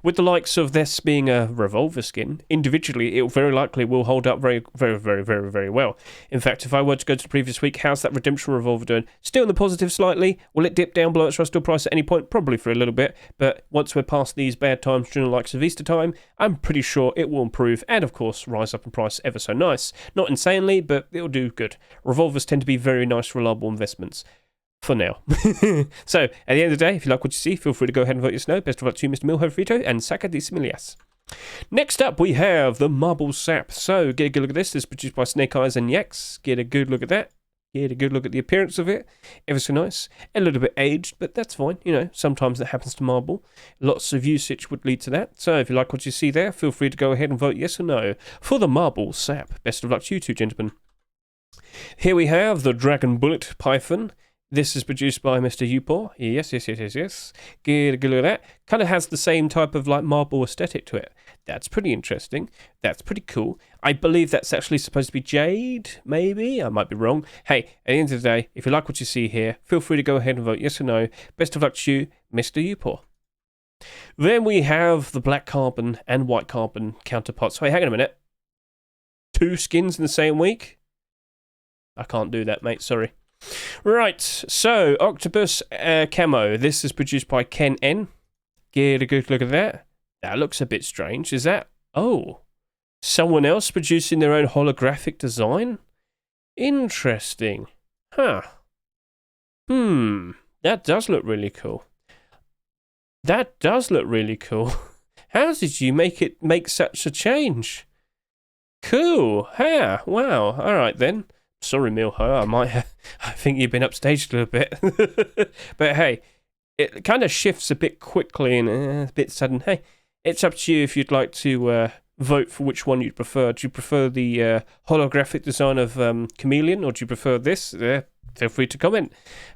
with the likes of this being a revolver skin, individually, it very likely will hold up very, very, very, very, very well. In fact, if I were to go to the previous week, how's that Redemption Revolver doing? Still in the positive slightly. Will it dip down below its rust price at any point? Probably for a little bit, but once we're past these bad times during the likes of Easter time, I'm pretty sure it will improve and, of course, rise up in price ever so nice. Not insanely, but it'll do good. Revolvers tend to be very nice, reliable investments for now. So, at the end of the day, if you like what you see, feel free to go ahead and vote yes or no. Best of luck to you, Mr. Milho Frito, and Saka de Similias. Next up, we have the Marble Sap. So, get a good look at this. This is produced by Snake Eyes and Yaks. Get a good look at that. Get a good look at the appearance of it. Ever so nice. A little bit aged, but that's fine. You know, sometimes that happens to marble. Lots of usage would lead to that. So, if you like what you see there, feel free to go ahead and vote yes or no for the Marble Sap. Best of luck to you two, gentlemen. Here we have the Dragon Bullet Python. This is produced by Mr. Upor. Yes. Get a good look at that. Kind of has the same type of like marble aesthetic to it. That's pretty interesting. That's pretty cool. I believe that's actually supposed to be jade, maybe? I might be wrong. Hey, at the end of the day, if you like what you see here, feel free to go ahead and vote yes or no. Best of luck to you, Mr. Upor. Then we have the black carbon and white carbon counterparts. Wait, hang on a minute. 2 skins in the same week? I can't do that, mate. Sorry. Right. So, Octopus Camo. This is produced by Ken N. Get a good look at that. That looks a bit strange. Is that... Oh. Someone else producing their own holographic design? Interesting. Huh. That does look really cool. That does look really cool. How did you make such a change? Cool. Yeah. Wow. All right then. Sorry, Milho. I think you've been upstaged a little bit. But hey, it kind of shifts a bit quickly and a bit sudden. Hey, it's up to you if you'd like to vote for which one you'd prefer. Do you prefer the holographic design of Chameleon, or do you prefer this? Feel free to comment.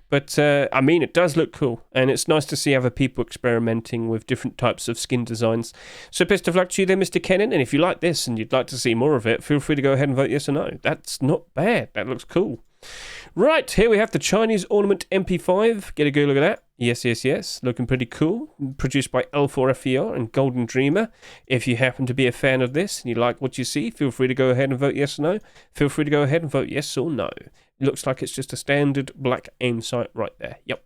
But, I mean, it does look cool, and it's nice to see other people experimenting with different types of skin designs. So best of luck to you there, Mr. Kennan, and if you like this and you'd like to see more of it, feel free to go ahead and vote yes or no. That's not bad. That looks cool. Right, here we have the Chinese Ornament MP5. Get a good look at that. Yes. Looking pretty cool. Produced by L4FER and Golden Dreamer. If you happen to be a fan of this and you like what you see, feel free to go ahead and vote yes or no. Feel free to go ahead and vote yes or no. Looks like it's just a standard black aim sight right there. Yep.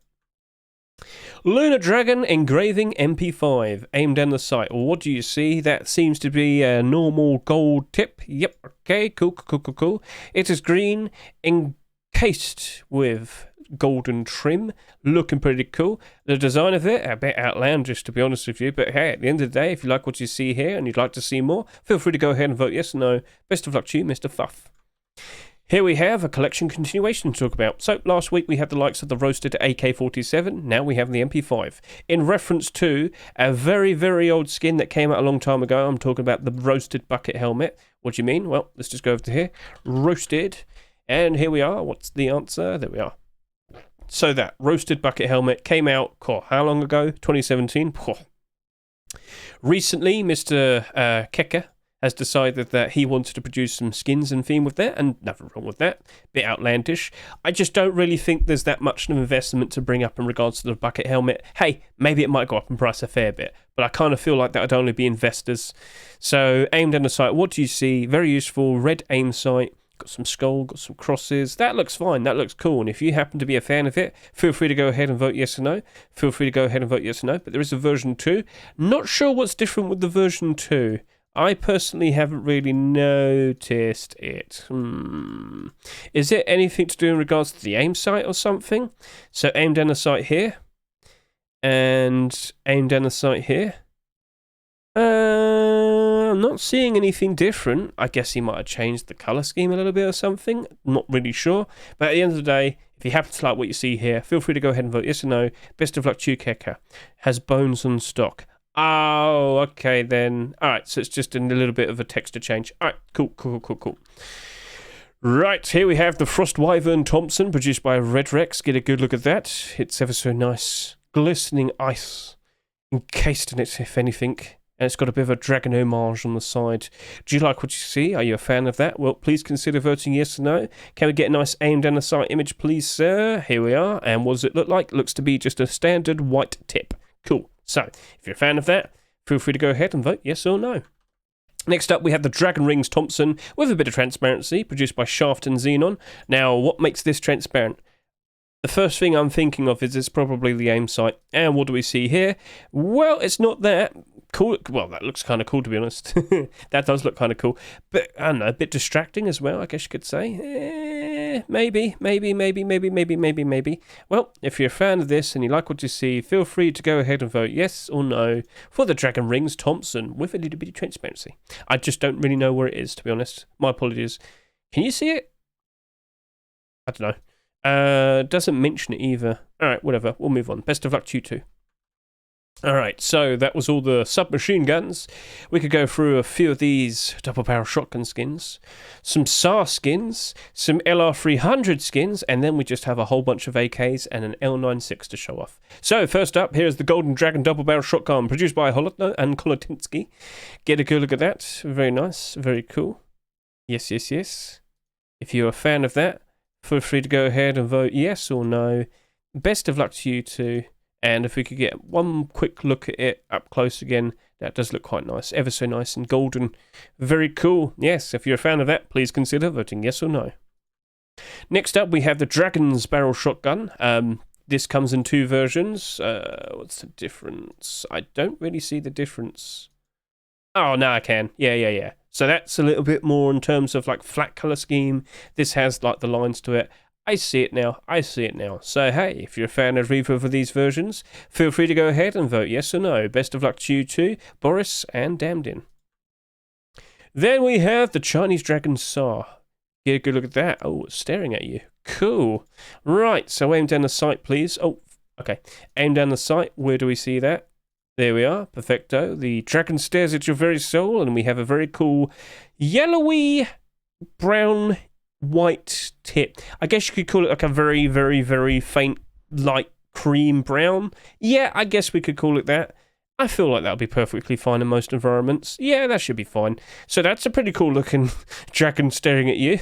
Lunar Dragon Engraving MP5, aimed down the sight. Well, what do you see? That seems to be a normal gold tip. Yep, okay, cool. It is green, encased with golden trim, looking pretty cool. The design of it, a bit outlandish to be honest with you, but hey, at the end of the day, if you like what you see here and you'd like to see more, feel free to go ahead and vote yes or no. Best of luck to you, Mr. Fuff. Here we have a collection continuation to talk about. So last week we had the likes of the roasted AK-47, now we have the MP5. In reference to a very, very old skin that came out a long time ago, I'm talking about the roasted bucket helmet. What do you mean? Well, let's just go over to here. Roasted. And here we are. What's the answer? There we are. So that roasted bucket helmet came out, how long ago? 2017? Recently, Mr. Keka has decided that he wanted to produce some skins and theme with that, and nothing wrong with that. Bit outlandish. I just don't really think there's that much of an investment to bring up in regards to the bucket helmet. Hey, maybe it might go up in price a fair bit, but I kind of feel like that would only be investors. So, aimed down the sight, what do you see? Very useful, red aim sight. Got some skull, got some crosses. That looks fine. That looks cool. And if you happen to be a fan of it, feel free to go ahead and vote yes or no. Feel free to go ahead and vote yes or no. But there is a version 2. Not sure what's different with the version 2. I personally haven't really noticed it. Is it anything to do in regards to the aim sight or something? So aim down the sight here. And aim down the sight here. I'm not seeing anything different. I guess he might have changed the colour scheme a little bit or something. Not really sure. But at the end of the day, if you happen to like what you see here, feel free to go ahead and vote yes or no. Best of luck to you, Keka. Has bones on stock. Oh, okay then. Alright, so it's just a little bit of a texture change. Alright, cool. Right, here we have the Frost Wyvern Thompson, produced by Red Rex. Get a good look at that. It's ever so nice. Glistening ice encased in it, if anything. And it's got a bit of a dragon homage on the side. Do you like what you see? Are you a fan of that? Well, please consider voting yes or no. Can we get a nice aim down the sight image, please, sir? Here we are. And what does it look like? Looks to be just a standard white tip. Cool. So, if you're a fan of that, feel free to go ahead and vote yes or no. Next up, we have the Dragon Rings Thompson with a bit of transparency, produced by Shaft and Xenon. Now, what makes this transparent? The first thing I'm thinking of is it's probably the aim sight. And what do we see here? Well, it's not that cool. Well, that looks kind of cool, to be honest. That does look kind of cool. But, I don't know, a bit distracting as well, I guess you could say. Maybe. Well, if you're a fan of this and you like what you see, feel free to go ahead and vote yes or no for the Dragon Rings Thompson with a little bit of transparency. I just don't really know where it is, to be honest. My apologies. Can you see it? I don't know. Doesn't mention it either. Alright, whatever. We'll move on. Best of luck to you too. Alright, so that was all the submachine guns. We could go through a few of these double barrel shotgun skins, some SAR skins, some LR300 skins, and then we just have a whole bunch of AKs and an L96 to show off. So first up, here's the Golden Dragon double barrel shotgun produced by Holotno and Kolotinsky. Get a good look at that. Very nice, very cool. Yes. If you're a fan of that, feel free to go ahead and vote yes or no. Best of luck to you too. And if we could get one quick look at it up close again, that does look quite nice. Ever so nice and golden. Very cool. Yes, if you're a fan of that, please consider voting yes or no. Next up, we have the Dragon's Barrel Shotgun. This comes in 2 versions. What's the difference? I don't really see the difference. Oh, no, I can. Yeah. So that's a little bit more in terms of like flat color scheme. This has like the lines to it. I see it now. So, hey, if you're a fan of either of these versions, feel free to go ahead and vote yes or no. Best of luck to you too, Boris and Damdin. Then we have the Chinese Dragon SAR. Get a good look at that. Oh, it's staring at you. Cool. Right, so aim down the sight, please. Oh, okay. Aim down the sight. Where do we see that? There we are. Perfecto. The dragon stares at your very soul, and we have a very cool yellowy brown white tip. I guess you could call it like a very, very, very faint light cream brown. Yeah, I guess we could call it that. I feel like that would be perfectly fine in most environments. Yeah, that should be fine. So that's a pretty cool looking dragon staring at you.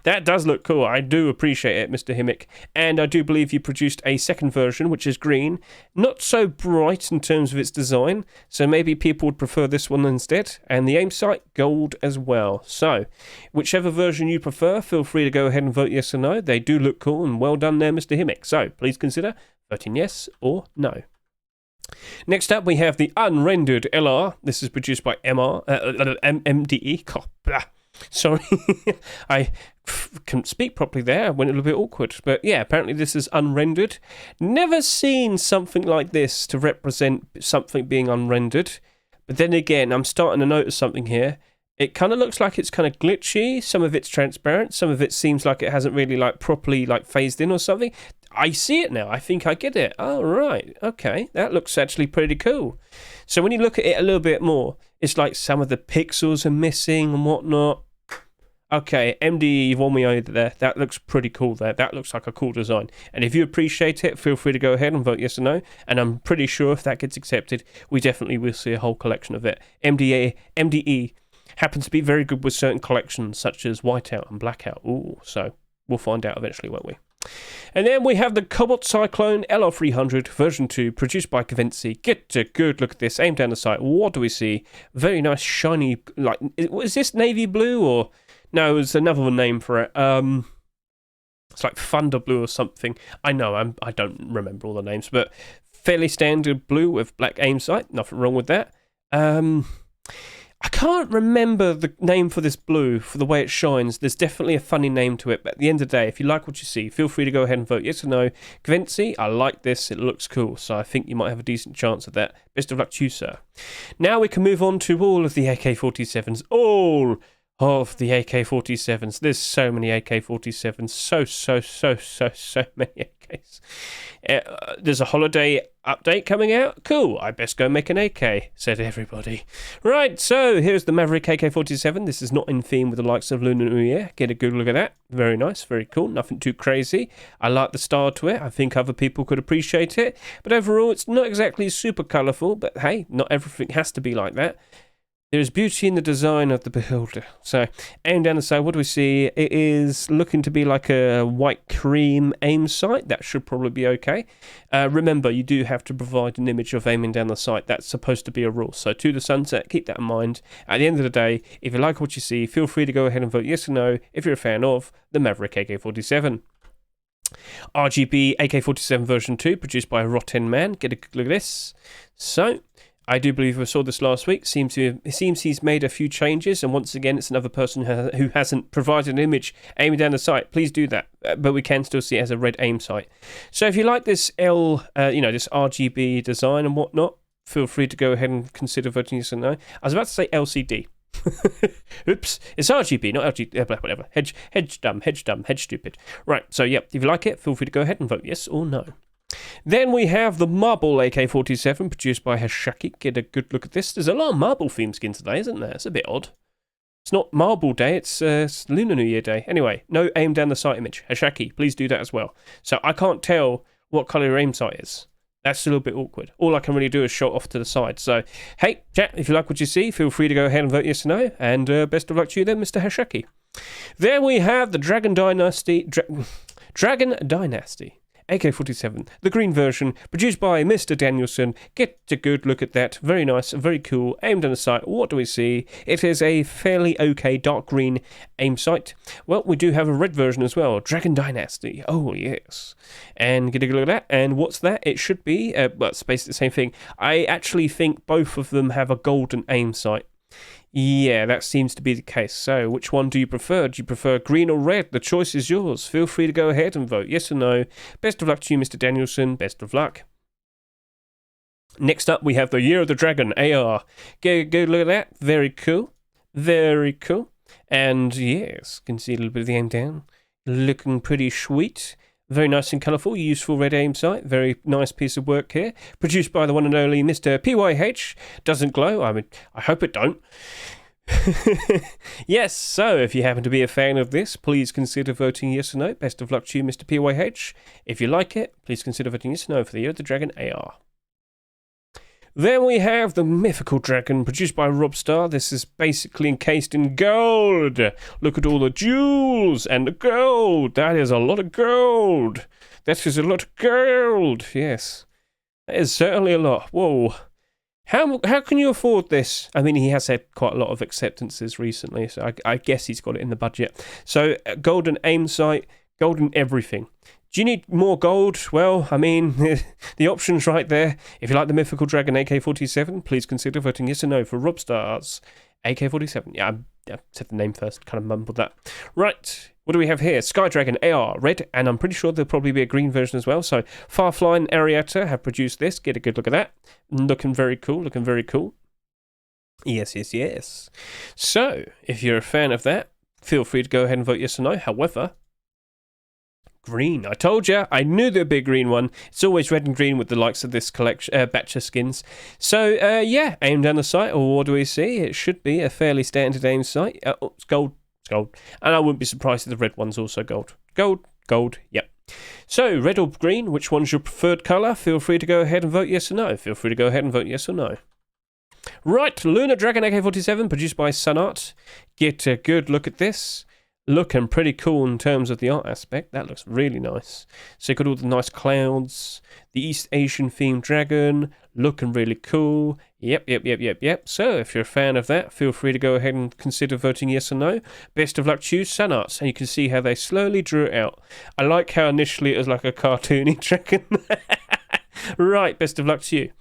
That does look cool. I do appreciate it, Mr. Himmick. And I do believe you produced a second version, which is green. Not so bright in terms of its design, so maybe people would prefer this one instead. And the aim sight, gold as well. So, whichever version you prefer, feel free to go ahead and vote yes or no. They do look cool, and well done there, Mr. Himmick. So, please consider voting yes or no. Next up, we have the unrendered LR. This is produced by MDE. Sorry, I couldn't speak properly there. I went a little bit awkward. But yeah, apparently this is unrendered. Never seen something like this to represent something being unrendered. But then again, I'm starting to notice something here. It kind of looks like it's kind of glitchy. Some of it's transparent. Some of it seems like it hasn't really like properly like phased in or something. I see it now. I think I get it. Oh, right. Okay. That looks actually pretty cool. So when you look at it a little bit more, it's like some of the pixels are missing and whatnot. Okay, MD, you've won me over there. That looks pretty cool there. That looks like a cool design. And if you appreciate it, feel free to go ahead and vote yes or no. And I'm pretty sure if that gets accepted, we definitely will see a whole collection of it. MDE happens to be very good with certain collections, such as Whiteout and Blackout. Ooh, so we'll find out eventually, won't we? And then we have the Cobalt Cyclone LR300 version 2, produced by Concentric. Get a good look at this. Aim down the sight. What do we see? Very nice, shiny, like, is this navy blue or... No, there's another name for it. It's like Thunder Blue or something. I know, I don't remember all the names, but fairly standard blue with black aim sight. Nothing wrong with that. I can't remember the name for this blue, for the way it shines. There's definitely a funny name to it, but at the end of the day, if you like what you see, feel free to go ahead and vote yes or no. Concentric, I like this, it looks cool, so I think you might have a decent chance of that. Best of luck to you, sir. Now we can move on to all of the AK-47s. All of the AK-47s. There's so many AK-47s. So many AKs. There's a holiday update coming out. Cool, I best go make an AK, said everybody. Right, so here's the Maverick AK-47. This is not in theme with the likes of Lunar New Year. Get a good look at that. Very nice, very cool. Nothing too crazy. I like the style to it. I think other people could appreciate it. But overall, it's not exactly super colourful. But hey, not everything has to be like that. There is beauty in the design of the beholder. So, aim down the side, what do we see? It is looking to be like a white cream aim sight. That should probably be okay. Remember, you do have to provide an image of aiming down the sight. That's supposed to be a rule. So, to the sunset, keep that in mind. At the end of the day, if you like what you see, feel free to go ahead and vote yes or no if you're a fan of the Maverick AK-47. RGB AK-47 version 2, produced by Rotten Man. Get a look at this. So, I do believe we saw this last week. It seems he's made a few changes, and once again, it's another person who hasn't provided an image aiming down the sight. Please do that, but we can still see it as a red aim sight. So if you like this this RGB design and whatnot, feel free to go ahead and consider voting yes or no. I was about to say LCD. Oops, it's RGB, not LG. Whatever. Hedge stupid. Right. So yep, if you like it, feel free to go ahead and vote yes or no. Then we have the Marble AK-47, produced by Hedge. Get a good look at this. There's a lot of Marble theme skin today, isn't there? It's a bit odd. It's not Marble Day, it's Lunar New Year Day. Anyway, no aim down the sight image. Hedge, please do that as well. So I can't tell what colour your aim sight is. That's a little bit awkward. All I can really do is shot off to the side. So, hey, chat, if you like what you see, feel free to go ahead and vote yes or no. And best of luck to you then, Mr. Hedge. Then we have the Dragon Dynasty AK-47, the green version, produced by Mr. Danielson. Get a good look at that. Very nice, very cool. Aimed on the sight. What do we see? It is a fairly okay dark green aim sight. Well, we do have a red version as well. Dragon Dynasty. Oh, yes. And get a good look at that. And what's that? It should be, well, it's basically the same thing. I actually think both of them have a golden aim sight. Yeah, that seems to be the case. So, which one do you prefer? Do you prefer green or red? The choice is yours. Feel free to go ahead and vote yes or no. Best of luck to you, Mr. Danielson. Best of luck. Next up, we have the Year of the Dragon, AR. Go look at that. Very cool. Very cool. And yes, can see a little bit of the aim down. Looking pretty sweet. Very nice and colourful, useful red aim sight. Very nice piece of work here. Produced by the one and only Mr. PYH. Doesn't glow. I mean, I hope it don't. Yes, so if you happen to be a fan of this, please consider voting yes or no. Best of luck to you, Mr. PYH. If you like it, please consider voting yes or no for the Year of the Dragon AR. Then we have the Mythical Dragon, produced by Robstar. This is basically encased in gold. Look at all the jewels and the gold. That is a lot of gold. That is a lot of gold. Yes, that is certainly a lot. Whoa. How can you afford this? I mean, he has had quite a lot of acceptances recently, so I guess he's got it in the budget. So, golden aim sight, golden everything. Do you need more gold? Well, I mean, the option's right there. If you like the Mythical Dragon AK-47, please consider voting yes or no for Rob Star's AK-47. Yeah, I said the name first, kind of mumbled that. Right, what do we have here? Sky Dragon AR, red, and I'm pretty sure there'll probably be a green version as well. So, Farfly and Arietta have produced this. Get a good look at that. Looking very cool, looking very cool. Yes, yes, yes. So, if you're a fan of that, feel free to go ahead and vote yes or no. However, green. I told you. I knew there'd be a green one. It's always red and green with the likes of this collection, batch of skins. So, yeah, aim down the sight, or what do we see? It should be a fairly standard aim sight. Oh, it's gold. It's gold. And I wouldn't be surprised if the red one's also gold. Gold, gold, yep. So, red or green, which one's your preferred colour? Feel free to go ahead and vote yes or no. Feel free to go ahead and vote yes or no. Right, Lunar Dragon AK-47, produced by Sunart. Get a good look at this. Looking pretty cool in terms of the art aspect. That looks really nice. So you've got all the nice clouds, the East Asian themed dragon, looking really cool. Yep. So if you're a fan of that, feel free to go ahead and consider voting yes or no. Best of luck to you, Sunarts. And you can see how they slowly drew it out. I like how initially it was like a cartoony dragon. Right, best of luck to you.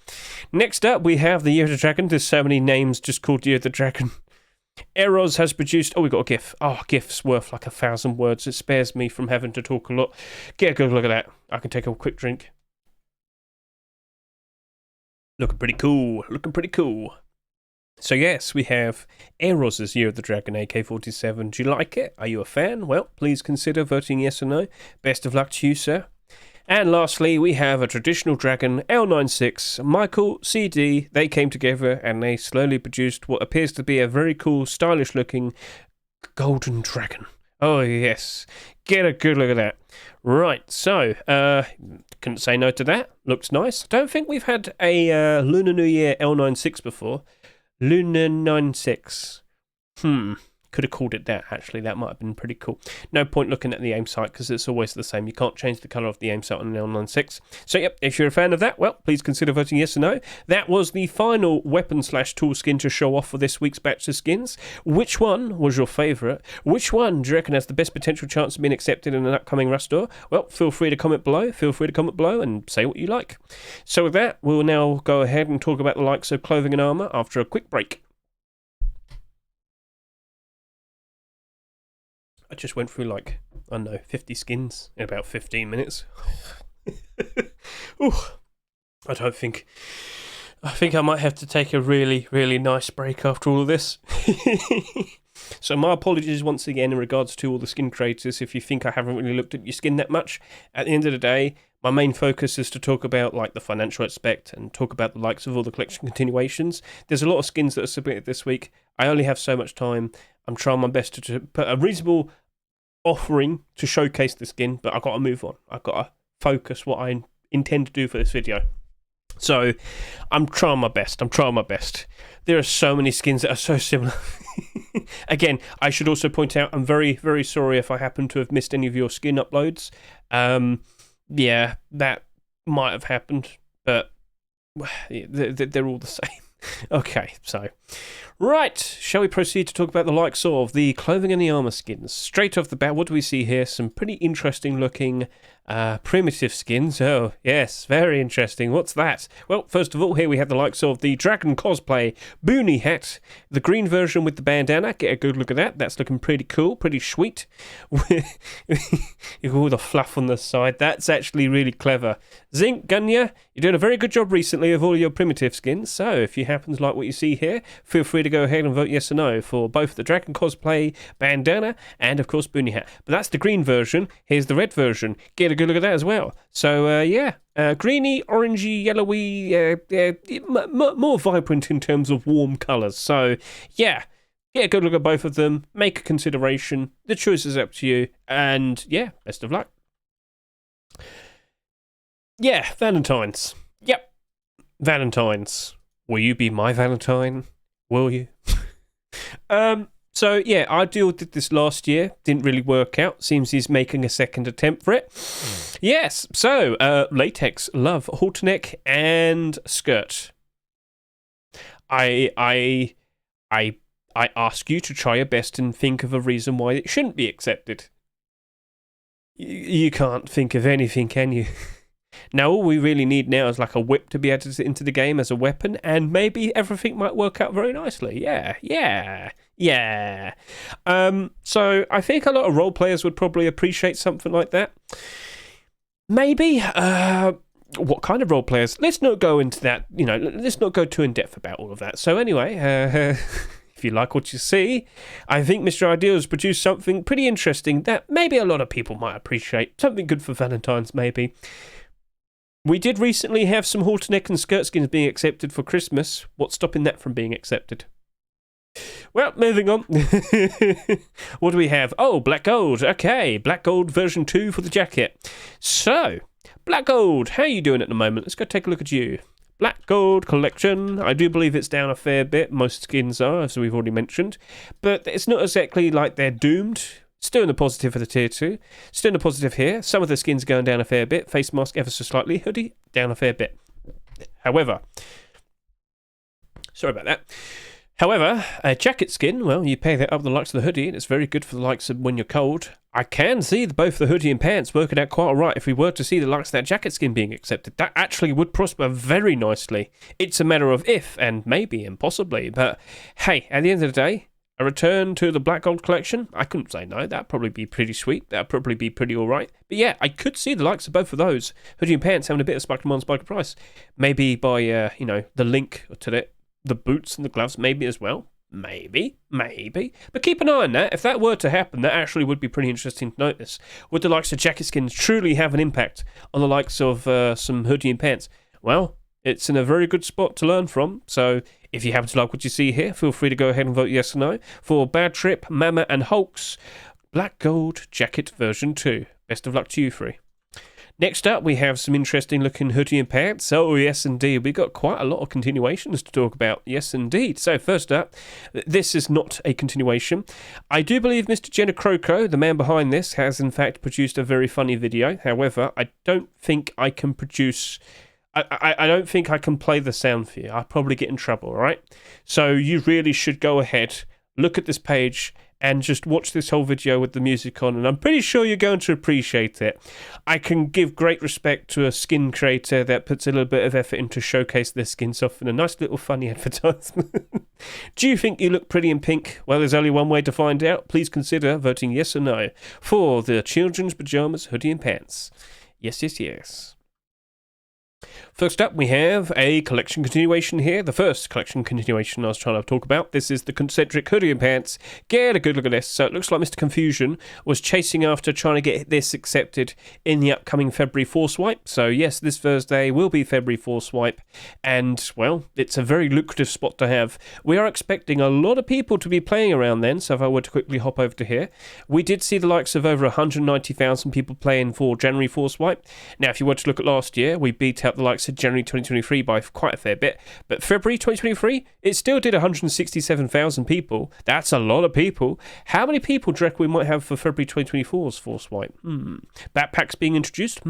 Next up, we have the Year of the Dragon. There's so many names just called Year of the Dragon. Eros has produced... Oh, we got a GIF. Oh, GIF's worth like 1,000 words. It spares me from having to talk a lot. Get a good look at that. I can take a quick drink. Looking pretty cool. Looking pretty cool. So yes, we have Eros' Year of the Dragon AK-47. Do you like it? Are you a fan? Well, please consider voting yes or no. Best of luck to you, sir. And lastly, we have a traditional dragon, L96, Michael, CD. They came together and they slowly produced what appears to be a very cool, stylish looking golden dragon. Oh yes, get a good look at that. Right, so, couldn't say no to that. Looks nice. Don't think we've had a Lunar New Year L96 before. Lunar 96. Could have called it that, actually. That might have been pretty cool. No point looking at the aim sight because it's always the same. You can't change the colour of the aim sight on an L96. So, yep, if you're a fan of that, well, please consider voting yes or no. That was the final weapon/tool skin to show off for this week's batch of skins. Which one was your favourite? Which one do you reckon has the best potential chance of being accepted in an upcoming Rush store? Well, feel free to comment below. Feel free to comment below and say what you like. So with that, we'll now go ahead and talk about the likes of clothing and armour after a quick break. I just went through like, I don't know, 50 skins in about 15 minutes. Ooh, I think I might have to take a really, really nice break after all of this. So my apologies once again in regards to all the skin creators if you think I haven't really looked at your skin that much. At the end of the day, my main focus is to talk about like the financial aspect and talk about the likes of all the collection continuations. There's a lot of skins that are submitted this week. I only have so much time. I'm trying my best to put a reasonable offering to showcase the skin, but I've got to move on. I've got to focus what I intend to do for this video. So I'm trying my best. There are so many skins that are so similar. Again, I should also point out I'm very, very sorry if I happen to have missed any of your skin uploads. Yeah, that might have happened, but they're all the same. Okay, so right, shall we proceed to talk about the likes of the clothing and the armor skins? Straight off the bat, what do we see here? Some pretty interesting looking primitive skins. Oh yes, very interesting. What's that? Well, first of all, here we have the likes of the dragon cosplay boonie hat, the green version with the bandana. Get a good look at that. That's looking pretty cool, pretty sweet. All the fluff on the side. That's actually really clever. Zinc Gunya, you're doing a very good job recently of all your primitive skins. So if you happen to like what you see here, feel free to go ahead and vote yes or no for both the dragon cosplay bandana and of course boonie hat. But that's the green version. Here's the red version. Get a good look at that as well. So yeah, greeny, orangey, yellowy, more vibrant in terms of warm colours. So yeah, get a good look at both of them. Make a consideration. The choice is up to you. And yeah, best of luck. Yeah, Valentine's. Yep, Valentine's. Will you be my Valentine? Will you? So yeah, Ideal did this last year. Didn't really work out. Seems he's making a second attempt for it. Yes. So latex, love, halter neck, and skirt. I ask you to try your best and think of a reason why it shouldn't be accepted. You can't think of anything, can you? Now, all we really need now is like a whip to be added into the game as a weapon, and maybe everything might work out very nicely. Yeah. So I think a lot of role players would probably appreciate something like that. Maybe. What kind of role players? Let's not go into that. Let's not go too in depth about all of that. So anyway, if you like what you see, I think Mr. Ideal has produced something pretty interesting that maybe a lot of people might appreciate. Something good for Valentine's, maybe. We did recently have some halter neck and skirt skins being accepted for Christmas. What's stopping that from being accepted? Well, moving on. What do we have? Oh, Black Gold. Okay, Black Gold version 2 for the jacket. So, Black Gold, how are you doing at the moment? Let's go take a look at you. Black Gold collection. I do believe it's down a fair bit. Most skins are, as we've already mentioned. But it's not exactly like they're doomed. Still in the positive for the tier 2. Still in the positive here. Some of the skins going down a fair bit. Face mask ever so slightly. Hoodie down a fair bit. However, sorry about that. However, a jacket skin, well, you pay that up the likes of the hoodie, and it's very good for the likes of when you're cold. I can see both the hoodie and pants working out quite alright if we were to see the likes of that jacket skin being accepted. That actually would prosper very nicely. It's a matter of if, and maybe, and possibly. But, hey, at the end of the day, a return to the Black Gold collection? I couldn't say no. That'd probably be pretty sweet. That'd probably be pretty alright. But yeah, I could see the likes of both of those. Hoodie and pants having a bit of spike demand, spike price. Maybe by, the link to the boots and the gloves, maybe as well. Maybe. But keep an eye on that. If that were to happen, that actually would be pretty interesting to notice. Would the likes of jacket skins truly have an impact on the likes of some hoodie and pants? Well, it's in a very good spot to learn from. So if you happen to like what you see here, feel free to go ahead and vote yes or no for Bad Trip, Mama and Hulk's Black Gold Jacket version 2. Best of luck to you three. Next up, we have some interesting looking hoodie and pants. Oh, yes, indeed. We've got quite a lot of continuations to talk about. Yes, indeed. So, first up, this is not a continuation. I do believe Mr. Jenna Croco, the man behind this, has in fact produced a very funny video. However, I don't think I can produce... I don't think I can play the sound for you. I'll probably get in trouble, all right? So, you really should go ahead, look at this page, and just watch this whole video with the music on, and I'm pretty sure you're going to appreciate it. I can give great respect to a skin creator that puts a little bit of effort into showcase their skins off in a nice little funny advertisement. Do you think you look pretty in pink? Well, there's only one way to find out. Please consider voting yes or no for the children's pajamas, hoodie and pants. Yes. First up, we have a collection continuation here. The first collection continuation I was trying to talk about. This is the Concentric hoodie and pants. Get a good look at this. So it looks like Mr. Confusion was chasing after trying to get this accepted in the upcoming February Force Wipe. So yes, this Thursday will be February Force Wipe. And, well, it's a very lucrative spot to have. We are expecting a lot of people to be playing around then. So if I were to quickly hop over to here, we did see the likes of over 190,000 people playing for January Force Wipe. Now, if you were to look at last year, we beat out the likes of January 2023 by quite a fair bit, but February 2023 it still did 167,000 people. That's a lot of people. How many people do you reckon we might have for February 2024's Force Wipe? Backpacks being introduced?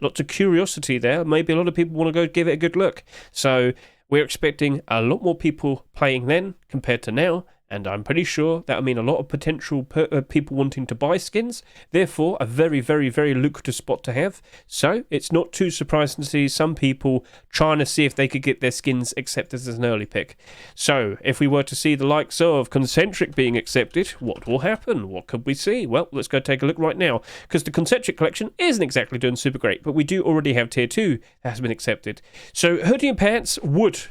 Lots of curiosity there. Maybe a lot of people want to go give it a good look. So we're expecting a lot more people playing then compared to now. And I'm pretty sure that'll mean a lot of potential people wanting to buy skins. Therefore, a very, very, very lucrative spot to have. So, it's not too surprising to see some people trying to see if they could get their skins accepted as an early pick. So, if we were to see the likes of Concentric being accepted, what will happen? What could we see? Well, let's go take a look right now. Because the Concentric collection isn't exactly doing super great, but we do already have Tier 2 that has been accepted. So, hoodie and pants would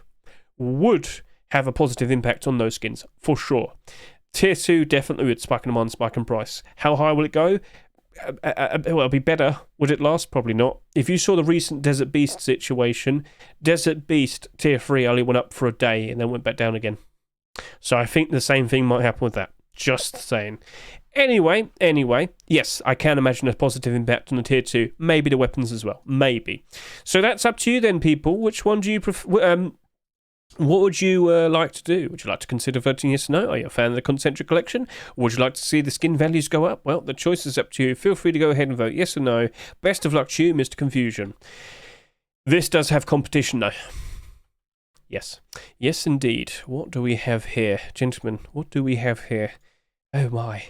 have a positive impact on those skins, for sure. Tier 2 definitely with spike in demand, spike in price. How high will it go? Well, it'll be better. Would it last? Probably not. If you saw the recent Desert Beast situation, Desert Beast Tier 3 only went up for a day and then went back down again. So I think the same thing might happen with that. Just saying. Anyway, yes, I can imagine a positive impact on the Tier 2. Maybe the weapons as well. Maybe. So that's up to you then, people. Which one do you prefer? What would you like to do? Would you like to consider voting yes or no? Are you a fan of the Concentric collection? Would you like to see the skin values go up? Well, the choice is up to you. Feel free to go ahead and vote yes or no. Best of luck to you, Mr. Confusion. This does have competition, though. Yes. Yes, indeed. What do we have here? Gentlemen, what do we have here? Oh, my.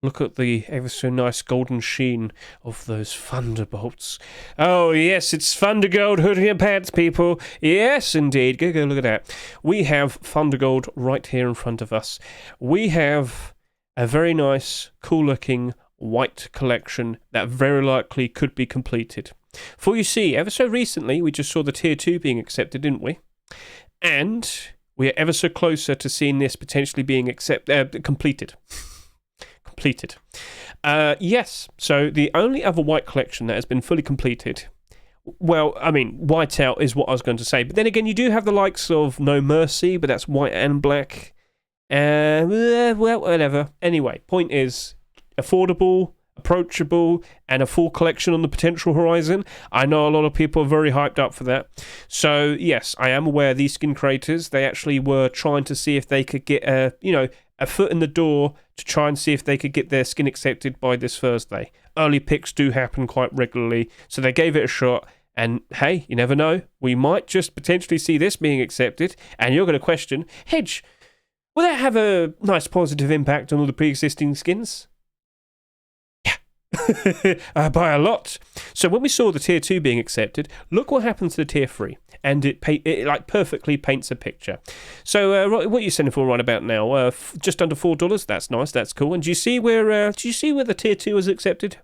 Look at the ever so nice golden sheen of those thunderbolts. Oh, yes, it's Thundergold hoodie and pants, people. Yes, indeed. Go look at that. We have Thundergold right here in front of us. We have a very nice, cool-looking white collection that very likely could be completed. For you see, ever so recently, we just saw the Tier 2 being accepted, didn't we? And we are ever so closer to seeing this potentially being completed. Completed. Yes, so the only other white collection that has been fully completed, well, I mean, whiteout is what I was going to say, but then again, you do have the likes of No Mercy, but that's white and black. Well, whatever. Anyway, point is, affordable, approachable, and a full collection on the potential horizon. I know a lot of people are very hyped up for that. So, yes, I am aware these skin creators, they actually were trying to see if they could get a foot in the door to try and see if they could get their skin accepted by this Thursday. Early picks do happen quite regularly, so they gave it a shot, and hey, you never know, we might just potentially see this being accepted, and you're going to question, Hedge, will that have a nice positive impact on all the pre-existing skins? Yeah. By a lot. So when we saw the Tier 2 being accepted, look what happened to the Tier 3. And it like perfectly paints a picture. So what are you sending for right about now? Just under $4. That's nice. That's cool. And do you see where the Tier 2 was accepted?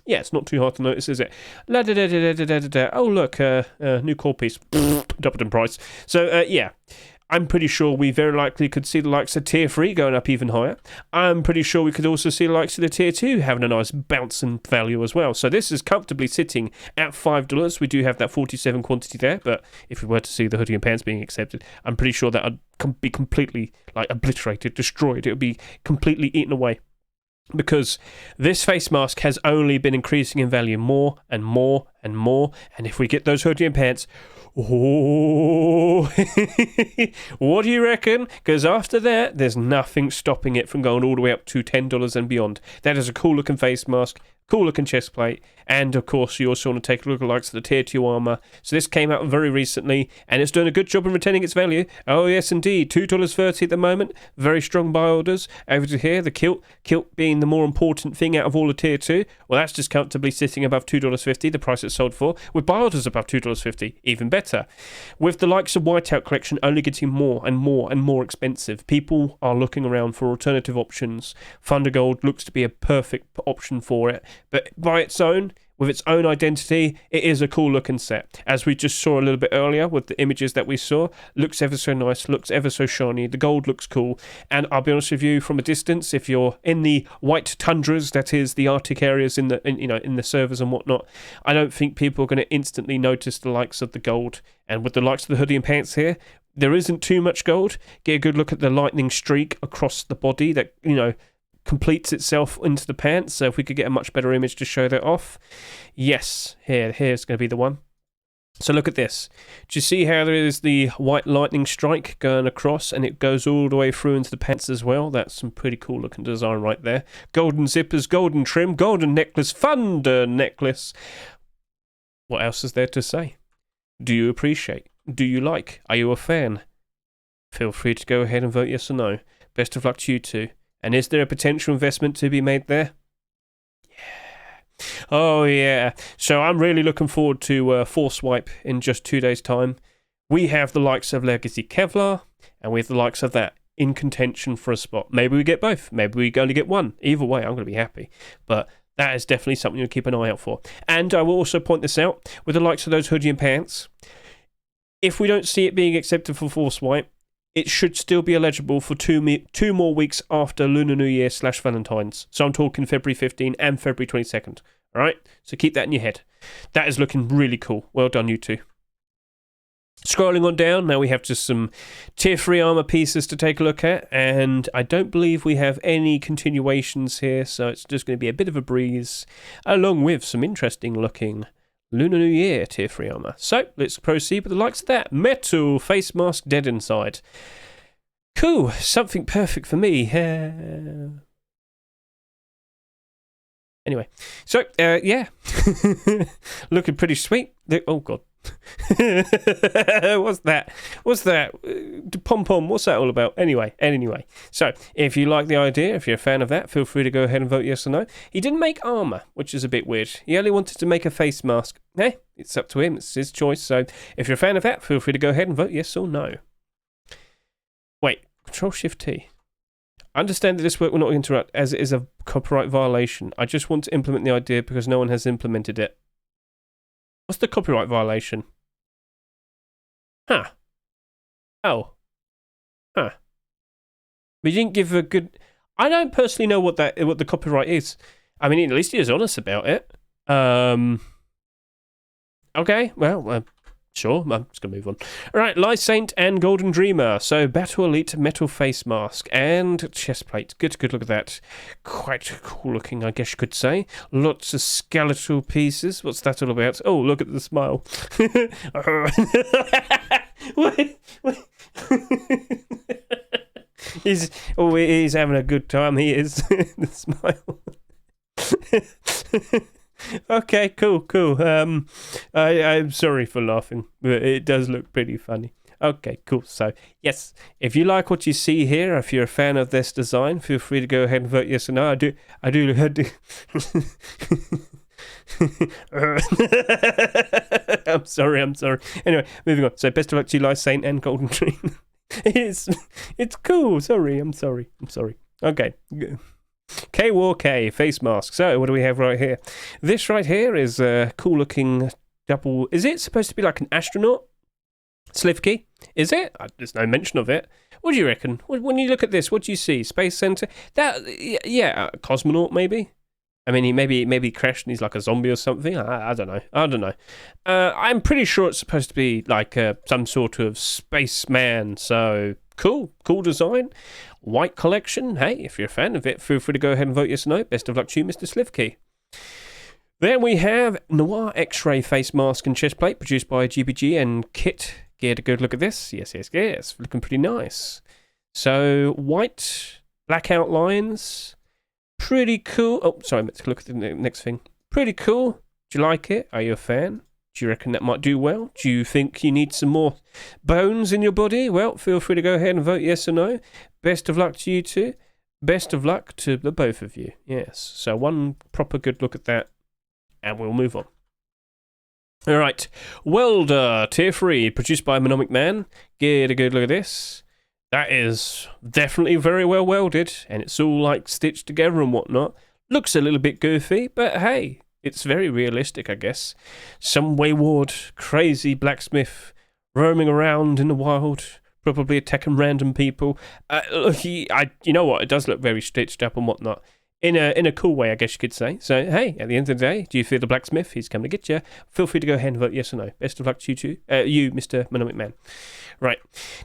Yeah, it's not too hard to notice, is it? Oh look, new core piece, doubled in price. So yeah. I'm pretty sure we very likely could see the likes of Tier 3 going up even higher. I'm pretty sure we could also see the likes of the Tier 2 having a nice bounce in value as well. So this is comfortably sitting at $5. We do have that 47 quantity there, but if we were to see the hoodie and pants being accepted, I'm pretty sure that would be completely obliterated, destroyed. It would be completely eaten away. Because this face mask has only been increasing in value more and more and more. And if we get those hoodie and pants... Oh, what do you reckon? Because after that, there's nothing stopping it from going all the way up to $10 and beyond. That is a cool looking face mask, cool looking chest plate, and of course you also want to take a look at the likes of the Tier 2 armor. So this came out very recently, and it's doing a good job in retaining its value. Oh yes indeed, $2.30 at the moment, very strong buy orders. Over to here, the kilt being the more important thing out of all the Tier 2. Well, that's just comfortably sitting above $2.50, the price it's sold for, with buy orders above $2.50, even better. With the likes of Whiteout collection only getting more and more and more expensive, people are looking around for alternative options. Thundergold looks to be a perfect option for it, but by its own, with its own identity, it is a cool looking set. As we just saw a little bit earlier with the images that we saw, looks ever so nice, looks ever so shiny, the gold looks cool, and I'll be honest with you, from a distance, if you're in the white tundras, that is the Arctic areas in the servers and whatnot, I don't think people are going to instantly notice the likes of the gold. And with the likes of the hoodie and pants here, there isn't too much gold. Get a good look at the lightning streak across the body that, completes itself into the pants. So if we could get a much better image to show that off. Yes, here's going to be the one. So look at this. Do you see how there is the white lightning strike going across, and it goes all the way through into the pants as well? That's some pretty cool looking design right there. Golden zippers, golden trim, golden necklace, thunder necklace. What else is there to say? Do you appreciate? Do you like? Are you a fan? Feel free to go ahead and vote yes or no. Best of luck to you two. And is there a potential investment to be made there? Yeah. Oh, yeah. So I'm really looking forward to Force Wipe in just 2 days' time. We have the likes of Legacy Kevlar, and we have the likes of that in contention for a spot. Maybe we get both. Maybe we only get one. Either way, I'm going to be happy. But that is definitely something you'll keep an eye out for. And I will also point this out, with the likes of those hoodie and pants, if we don't see it being accepted for Force Wipe, it should still be eligible for two more weeks after Lunar New Year / Valentine's. So I'm talking February 15 and February 22nd. All right? So keep that in your head. That is looking really cool. Well done, you two. Scrolling on down, now we have just some Tier 3 armor pieces to take a look at. And I don't believe we have any continuations here. So it's just going to be a bit of a breeze, along with some interesting looking Lunar New Year Tier 3 armor. So, let's proceed with the likes of that. Metal face mask dead inside. Cool. Something perfect for me. Anyway. So, yeah. Looking pretty sweet. Oh, God. What's that? pom-pom, what's that all about? Anyway. So, if you like the idea, if you're a fan of that, feel free to go ahead and vote yes or no. He didn't make armour, which is a bit weird. He only wanted to make a face mask. Hey, it's up to him. It's his choice. So, if you're a fan of that, feel free to go ahead and vote yes or no. Wait, Control-Shift-T. I understand that this work will not interrupt, as it is a copyright violation. I just want to implement the idea because no one has implemented it. What's the copyright violation? Huh. Oh. Huh. We didn't give a good... I don't personally know what the copyright is. I mean, at least he was honest about it. Okay, well... Sure, I'm just going to move on. Alright, Light Saint and Golden Dreamer. So, Battle Elite metal face mask and chest plate. Good look at that. Quite cool looking, I guess you could say. Lots of skeletal pieces. What's that all about? Oh, look at the smile. Wait. He's having a good time. He is. The smile. Okay, cool. I'm sorry for laughing, but it does look pretty funny. Okay, cool. So, yes, if you like what you see here, if you're a fan of this design, feel free to go ahead and vote yes or no. I do. I'm sorry. Anyway, moving on. So, best of luck to you, Light Saint and Golden Dream. It's cool. I'm sorry. Okay. K-War K, face mask. So, what do we have right here? This right here is a cool looking double... Is it supposed to be like an astronaut? Slivkey? Is it? There's no mention of it. What do you reckon? When you look at this, what do you see? Space Center? Yeah, a cosmonaut maybe? I mean, he maybe crashed and he's like a zombie or something. I don't know. I'm pretty sure it's supposed to be like some sort of spaceman. So, cool design. White collection. Hey, if you're a fan of it, feel free to go ahead and vote yes or no. Best of luck to you, Mr. Slivkey. Then we have Noir X-Ray face mask and chest plate produced by GBG and Kit. Get a good look at this. Yes. Looking pretty nice. So, white, black outlines. Pretty cool. Oh, sorry, let's look at the next thing. Pretty cool. Do you like it? Are you a fan? Do you reckon that might do well? Do you think you need some more bones in your body? Well, feel free to go ahead and vote yes or no. Best of luck to you two. Best of luck to the both of you. Yes. So one proper good look at that, and we'll move on. All right. Welder Tier 3, produced by Mnemonic Man. Get a good look at this. That is definitely very well welded, and it's all like stitched together and whatnot. Looks a little bit goofy, but hey, it's very realistic, I guess. Some wayward, crazy blacksmith roaming around in the wild, probably attacking random people. You know what? It does look very stitched up and whatnot. In a cool way, I guess you could say. So, hey, at the end of the day, do you fear the blacksmith? He's coming to get you. Feel free to go ahead and vote yes or no. Best of luck to you two. You, Mr. Mnemonic Man. Right.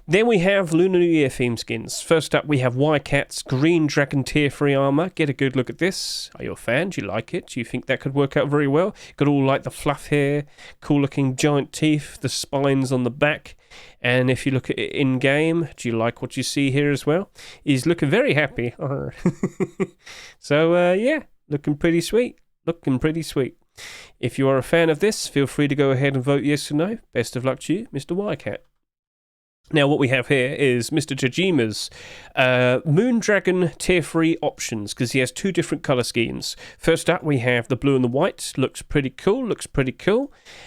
Then we have Lunar New Year theme skins. First up, we have Wildcat's Green Dragon Tier 3 armor. Get a good look at this. Are you a fan? Do you like it? Do you think that could work out very well? Got all like the fluff hair, cool looking giant teeth, the spines on the back. And if you look at it in game, do you like what you see here as well? He's looking very happy. So, yeah, looking pretty sweet. If you are a fan of this, feel free to go ahead and vote yes or no. Best of luck to you, Mr. Wildcat. Now, what we have here is Mr. Jajima's Moondragon Tier 3 options, because he has two different colour schemes. First up, we have the blue and the white. Looks pretty cool.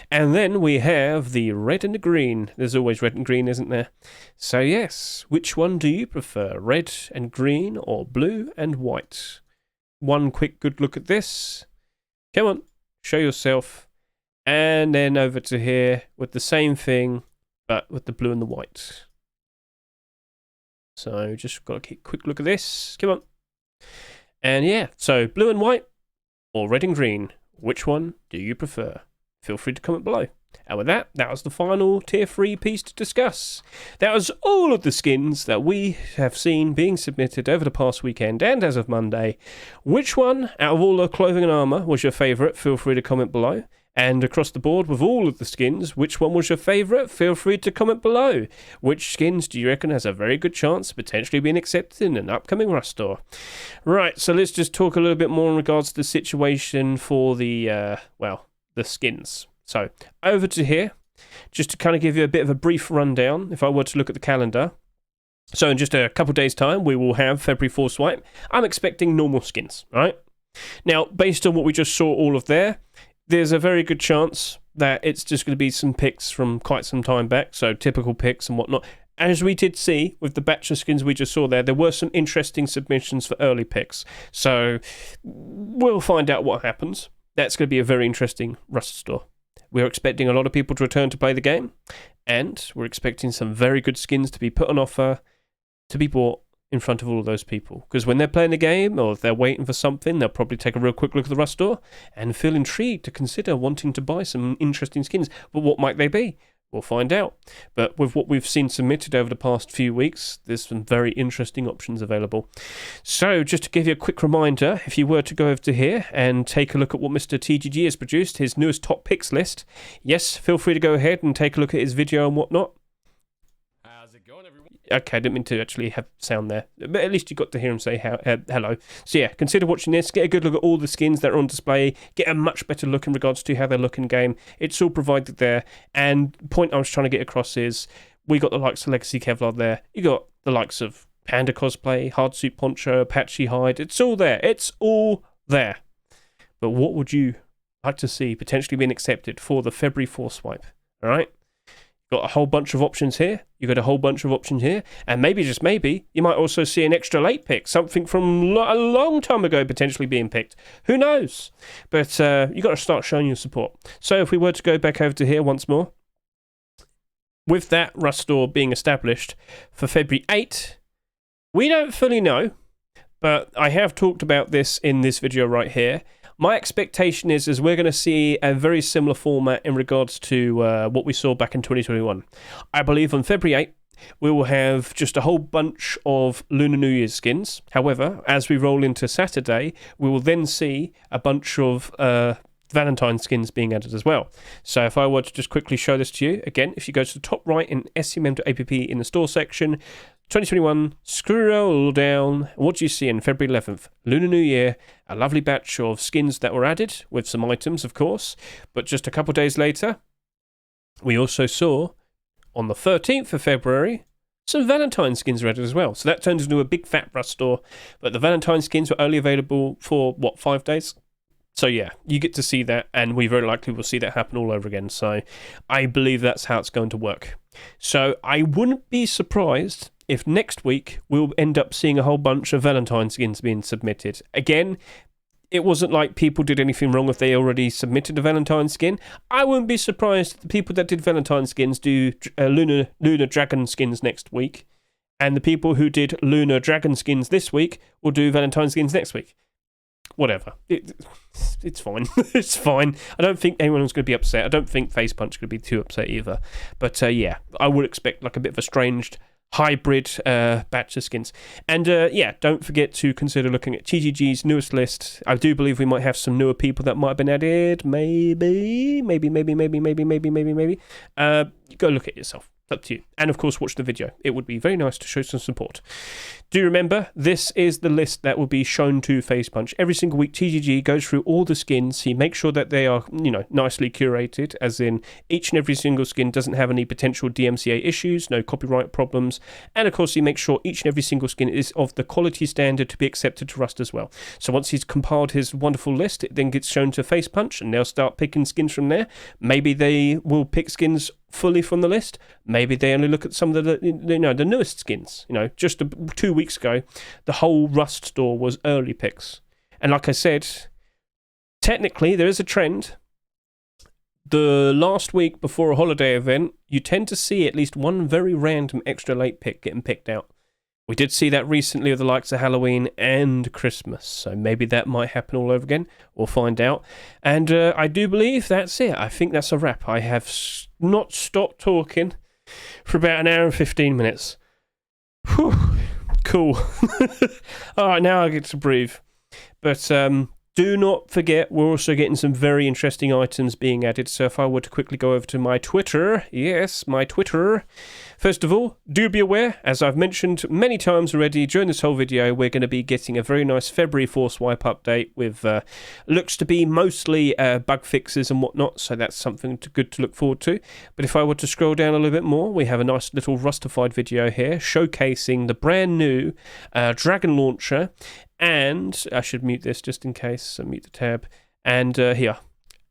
And then we have the red and the green. There's always red and green, isn't there? So, yes, which one do you prefer? Red and green or blue and white? One quick good look at this. Come on, show yourself. And then over to here with the same thing, but with the blue and the white. So just got a quick look at this. Come on. And yeah, so blue and white or red and green. Which one do you prefer? Feel free to comment below. And with that, that was the final Tier 3 piece to discuss. That was all of the skins that we have seen being submitted over the past weekend and as of Monday. Which one, out of all the clothing and armour, was your favourite? Feel free to comment below. And across the board with all of the skins, which one was your favourite? Feel free to comment below. Which skins do you reckon has a very good chance of potentially being accepted in an upcoming Rust store? Right, so let's just talk a little bit more in regards to the situation for the, the skins. So, over to here, just to kind of give you a bit of a brief rundown, if I were to look at the calendar. So in just a couple days' time, we will have February 4 swipe. I'm expecting normal skins, right? Now, based on what we just saw all of there, there's a very good chance that it's just going to be some picks from quite some time back, so typical picks and whatnot. As we did see with the batch of skins we just saw there were some interesting submissions for early picks. So we'll find out what happens. That's going to be a very interesting Rust store. We're expecting a lot of people to return to play the game, and we're expecting some very good skins to be put on offer to be bought in front of all of those people. Because when they're playing the game or if they're waiting for something, they'll probably take a real quick look at the Rust store and feel intrigued to consider wanting to buy some interesting skins. But what might they be? We'll find out. But with what we've seen submitted over the past few weeks, there's some very interesting options available. So just to give you a quick reminder, if you were to go over to here and take a look at what Mr. TGG has produced, his newest top picks list, yes, feel free to go ahead and take a look at his video and whatnot. How's it going, everyone? Okay, I didn't mean to actually have sound there, but at least you got to hear him say hello. So yeah, consider watching this, get a good look at all the skins that are on display, get a much better look in regards to how they look in game. It's all provided there, and the point I was trying to get across is we got the likes of Legacy Kevlar there, you got the likes of Panda Cosplay, Hardsuit Poncho, Apache Hide, it's all there, But what would you like to see potentially being accepted for the February 4 swipe, alright? Got a whole bunch of options here. You got a whole bunch of options here, and maybe just maybe you might also see an extra late pick, something from a long time ago potentially being picked. Who knows? But you got to start showing your support. So if we were to go back over to here once more, with that Rust store being established for February 8, we don't fully know, but I have talked about this in this video right here. My expectation is we're going to see a very similar format in regards to what we saw back in 2021. I believe on February 8, we will have just a whole bunch of Lunar New Year's skins. However, as we roll into Saturday, we will then see a bunch of Valentine skins being added as well. So if I were to just quickly show this to you, again, if you go to the top right in scmm.app in the store section, 2021, scroll down, what do you see in February 11th? Lunar New Year, a lovely batch of skins that were added, with some items, of course, but just a couple days later, we also saw, on the 13th of February, some Valentine skins were added as well. So that turned into a big fat Rust store, but the Valentine skins were only available for, 5 days? So yeah, you get to see that, and we very likely will see that happen all over again. So I believe that's how it's going to work. So I wouldn't be surprised if next week we'll end up seeing a whole bunch of Valentine skins being submitted. Again, it wasn't like people did anything wrong if they already submitted a Valentine skin. I wouldn't be surprised if the people that did Valentine skins do Lunar Dragon skins next week, and the people who did Lunar Dragon skins this week will do Valentine skins next week. Whatever. It's fine. It's fine. I don't think anyone's going to be upset. I don't think Facepunch is going to be too upset either. But yeah, I would expect like a bit of a strange hybrid batch of skins. And yeah, don't forget to consider looking at TGG's newest list. I do believe we might have some newer people that might have been added. Maybe. Go look at it yourself. Up to you. And of course, watch the video. It would be very nice to show some support. Do remember, this is the list that will be shown to Facepunch. Every single week, TGG goes through all the skins. He makes sure that they are, nicely curated, as in each and every single skin doesn't have any potential DMCA issues, no copyright problems. And of course, he makes sure each and every single skin is of the quality standard to be accepted to Rust as well. So once he's compiled his wonderful list, it then gets shown to Facepunch, and they'll start picking skins from there. Maybe they will pick skins fully from the list. Maybe they only look at some of the newest skins. Just 2 weeks ago, the whole Rust store was early picks. And like I said, technically there is a trend. The last week before a holiday event, you tend to see at least one very random extra late pick getting picked out. We did see that recently with the likes of Halloween and Christmas, so maybe that might happen all over again. We'll find out. And I do believe that's it. I think that's a wrap. I have not stopped talking for about an hour and 15 minutes. Whew. Cool. All right, now I get to breathe. But do not forget, we're also getting some very interesting items being added. So if I were to quickly go over to my Twitter, yes, my Twitter, First of all, do be aware, as I've mentioned many times already during this whole video, we're going to be getting a very nice February Force Wipe update with looks to be mostly bug fixes and whatnot, so that's something good to look forward to. But if I were to scroll down a little bit more, we have a nice little Rustified video here showcasing the brand new Dragon Launcher, and I should mute this just in case, so mute the tab, and here.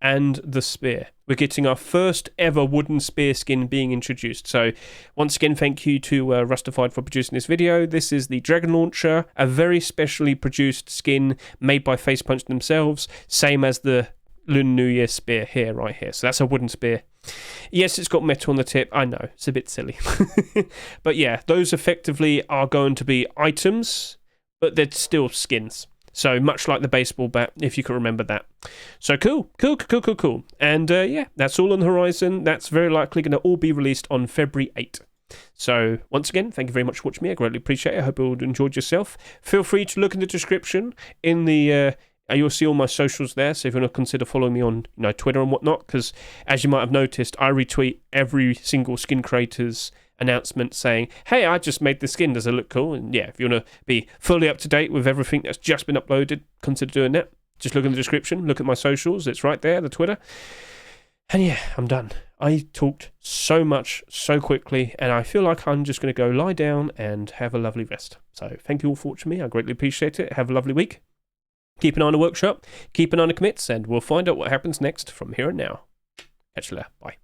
And the spear. We're getting our first ever wooden spear skin being introduced. So once again, thank you to Rustified for producing this video. This is the Dragon Launcher, a very specially produced skin made by Facepunch themselves, same as the Lunar New Year spear here, right here. So that's a wooden spear. Yes, it's got metal on the tip. I know, it's a bit silly. But yeah, those effectively are going to be items, but they're still skins. So much like the baseball bat, if you can remember that. So cool. And yeah, that's all on the horizon. That's very likely going to all be released on February 8th. So once again, thank you very much for watching me. I greatly appreciate it. I hope you all enjoyed yourself. Feel free to look in the description. In the you'll see all my socials there. So if you want to consider following me on Twitter and whatnot, because as you might have noticed, I retweet every single skin creator's announcement saying, hey, I just made the skin, does it look cool? And yeah, if you want to be fully up to date with everything that's just been uploaded, consider doing that. Just look in the description, look at my socials, it's right there, the Twitter. And yeah, I'm done. I talked so much, so quickly, and I feel like I'm just going to go lie down and have a lovely rest. So thank you all for watching me, I greatly appreciate it. Have a lovely week. Keep an eye on the workshop, keep an eye on the commits, and we'll find out what happens next from here and now. Catch you later, bye.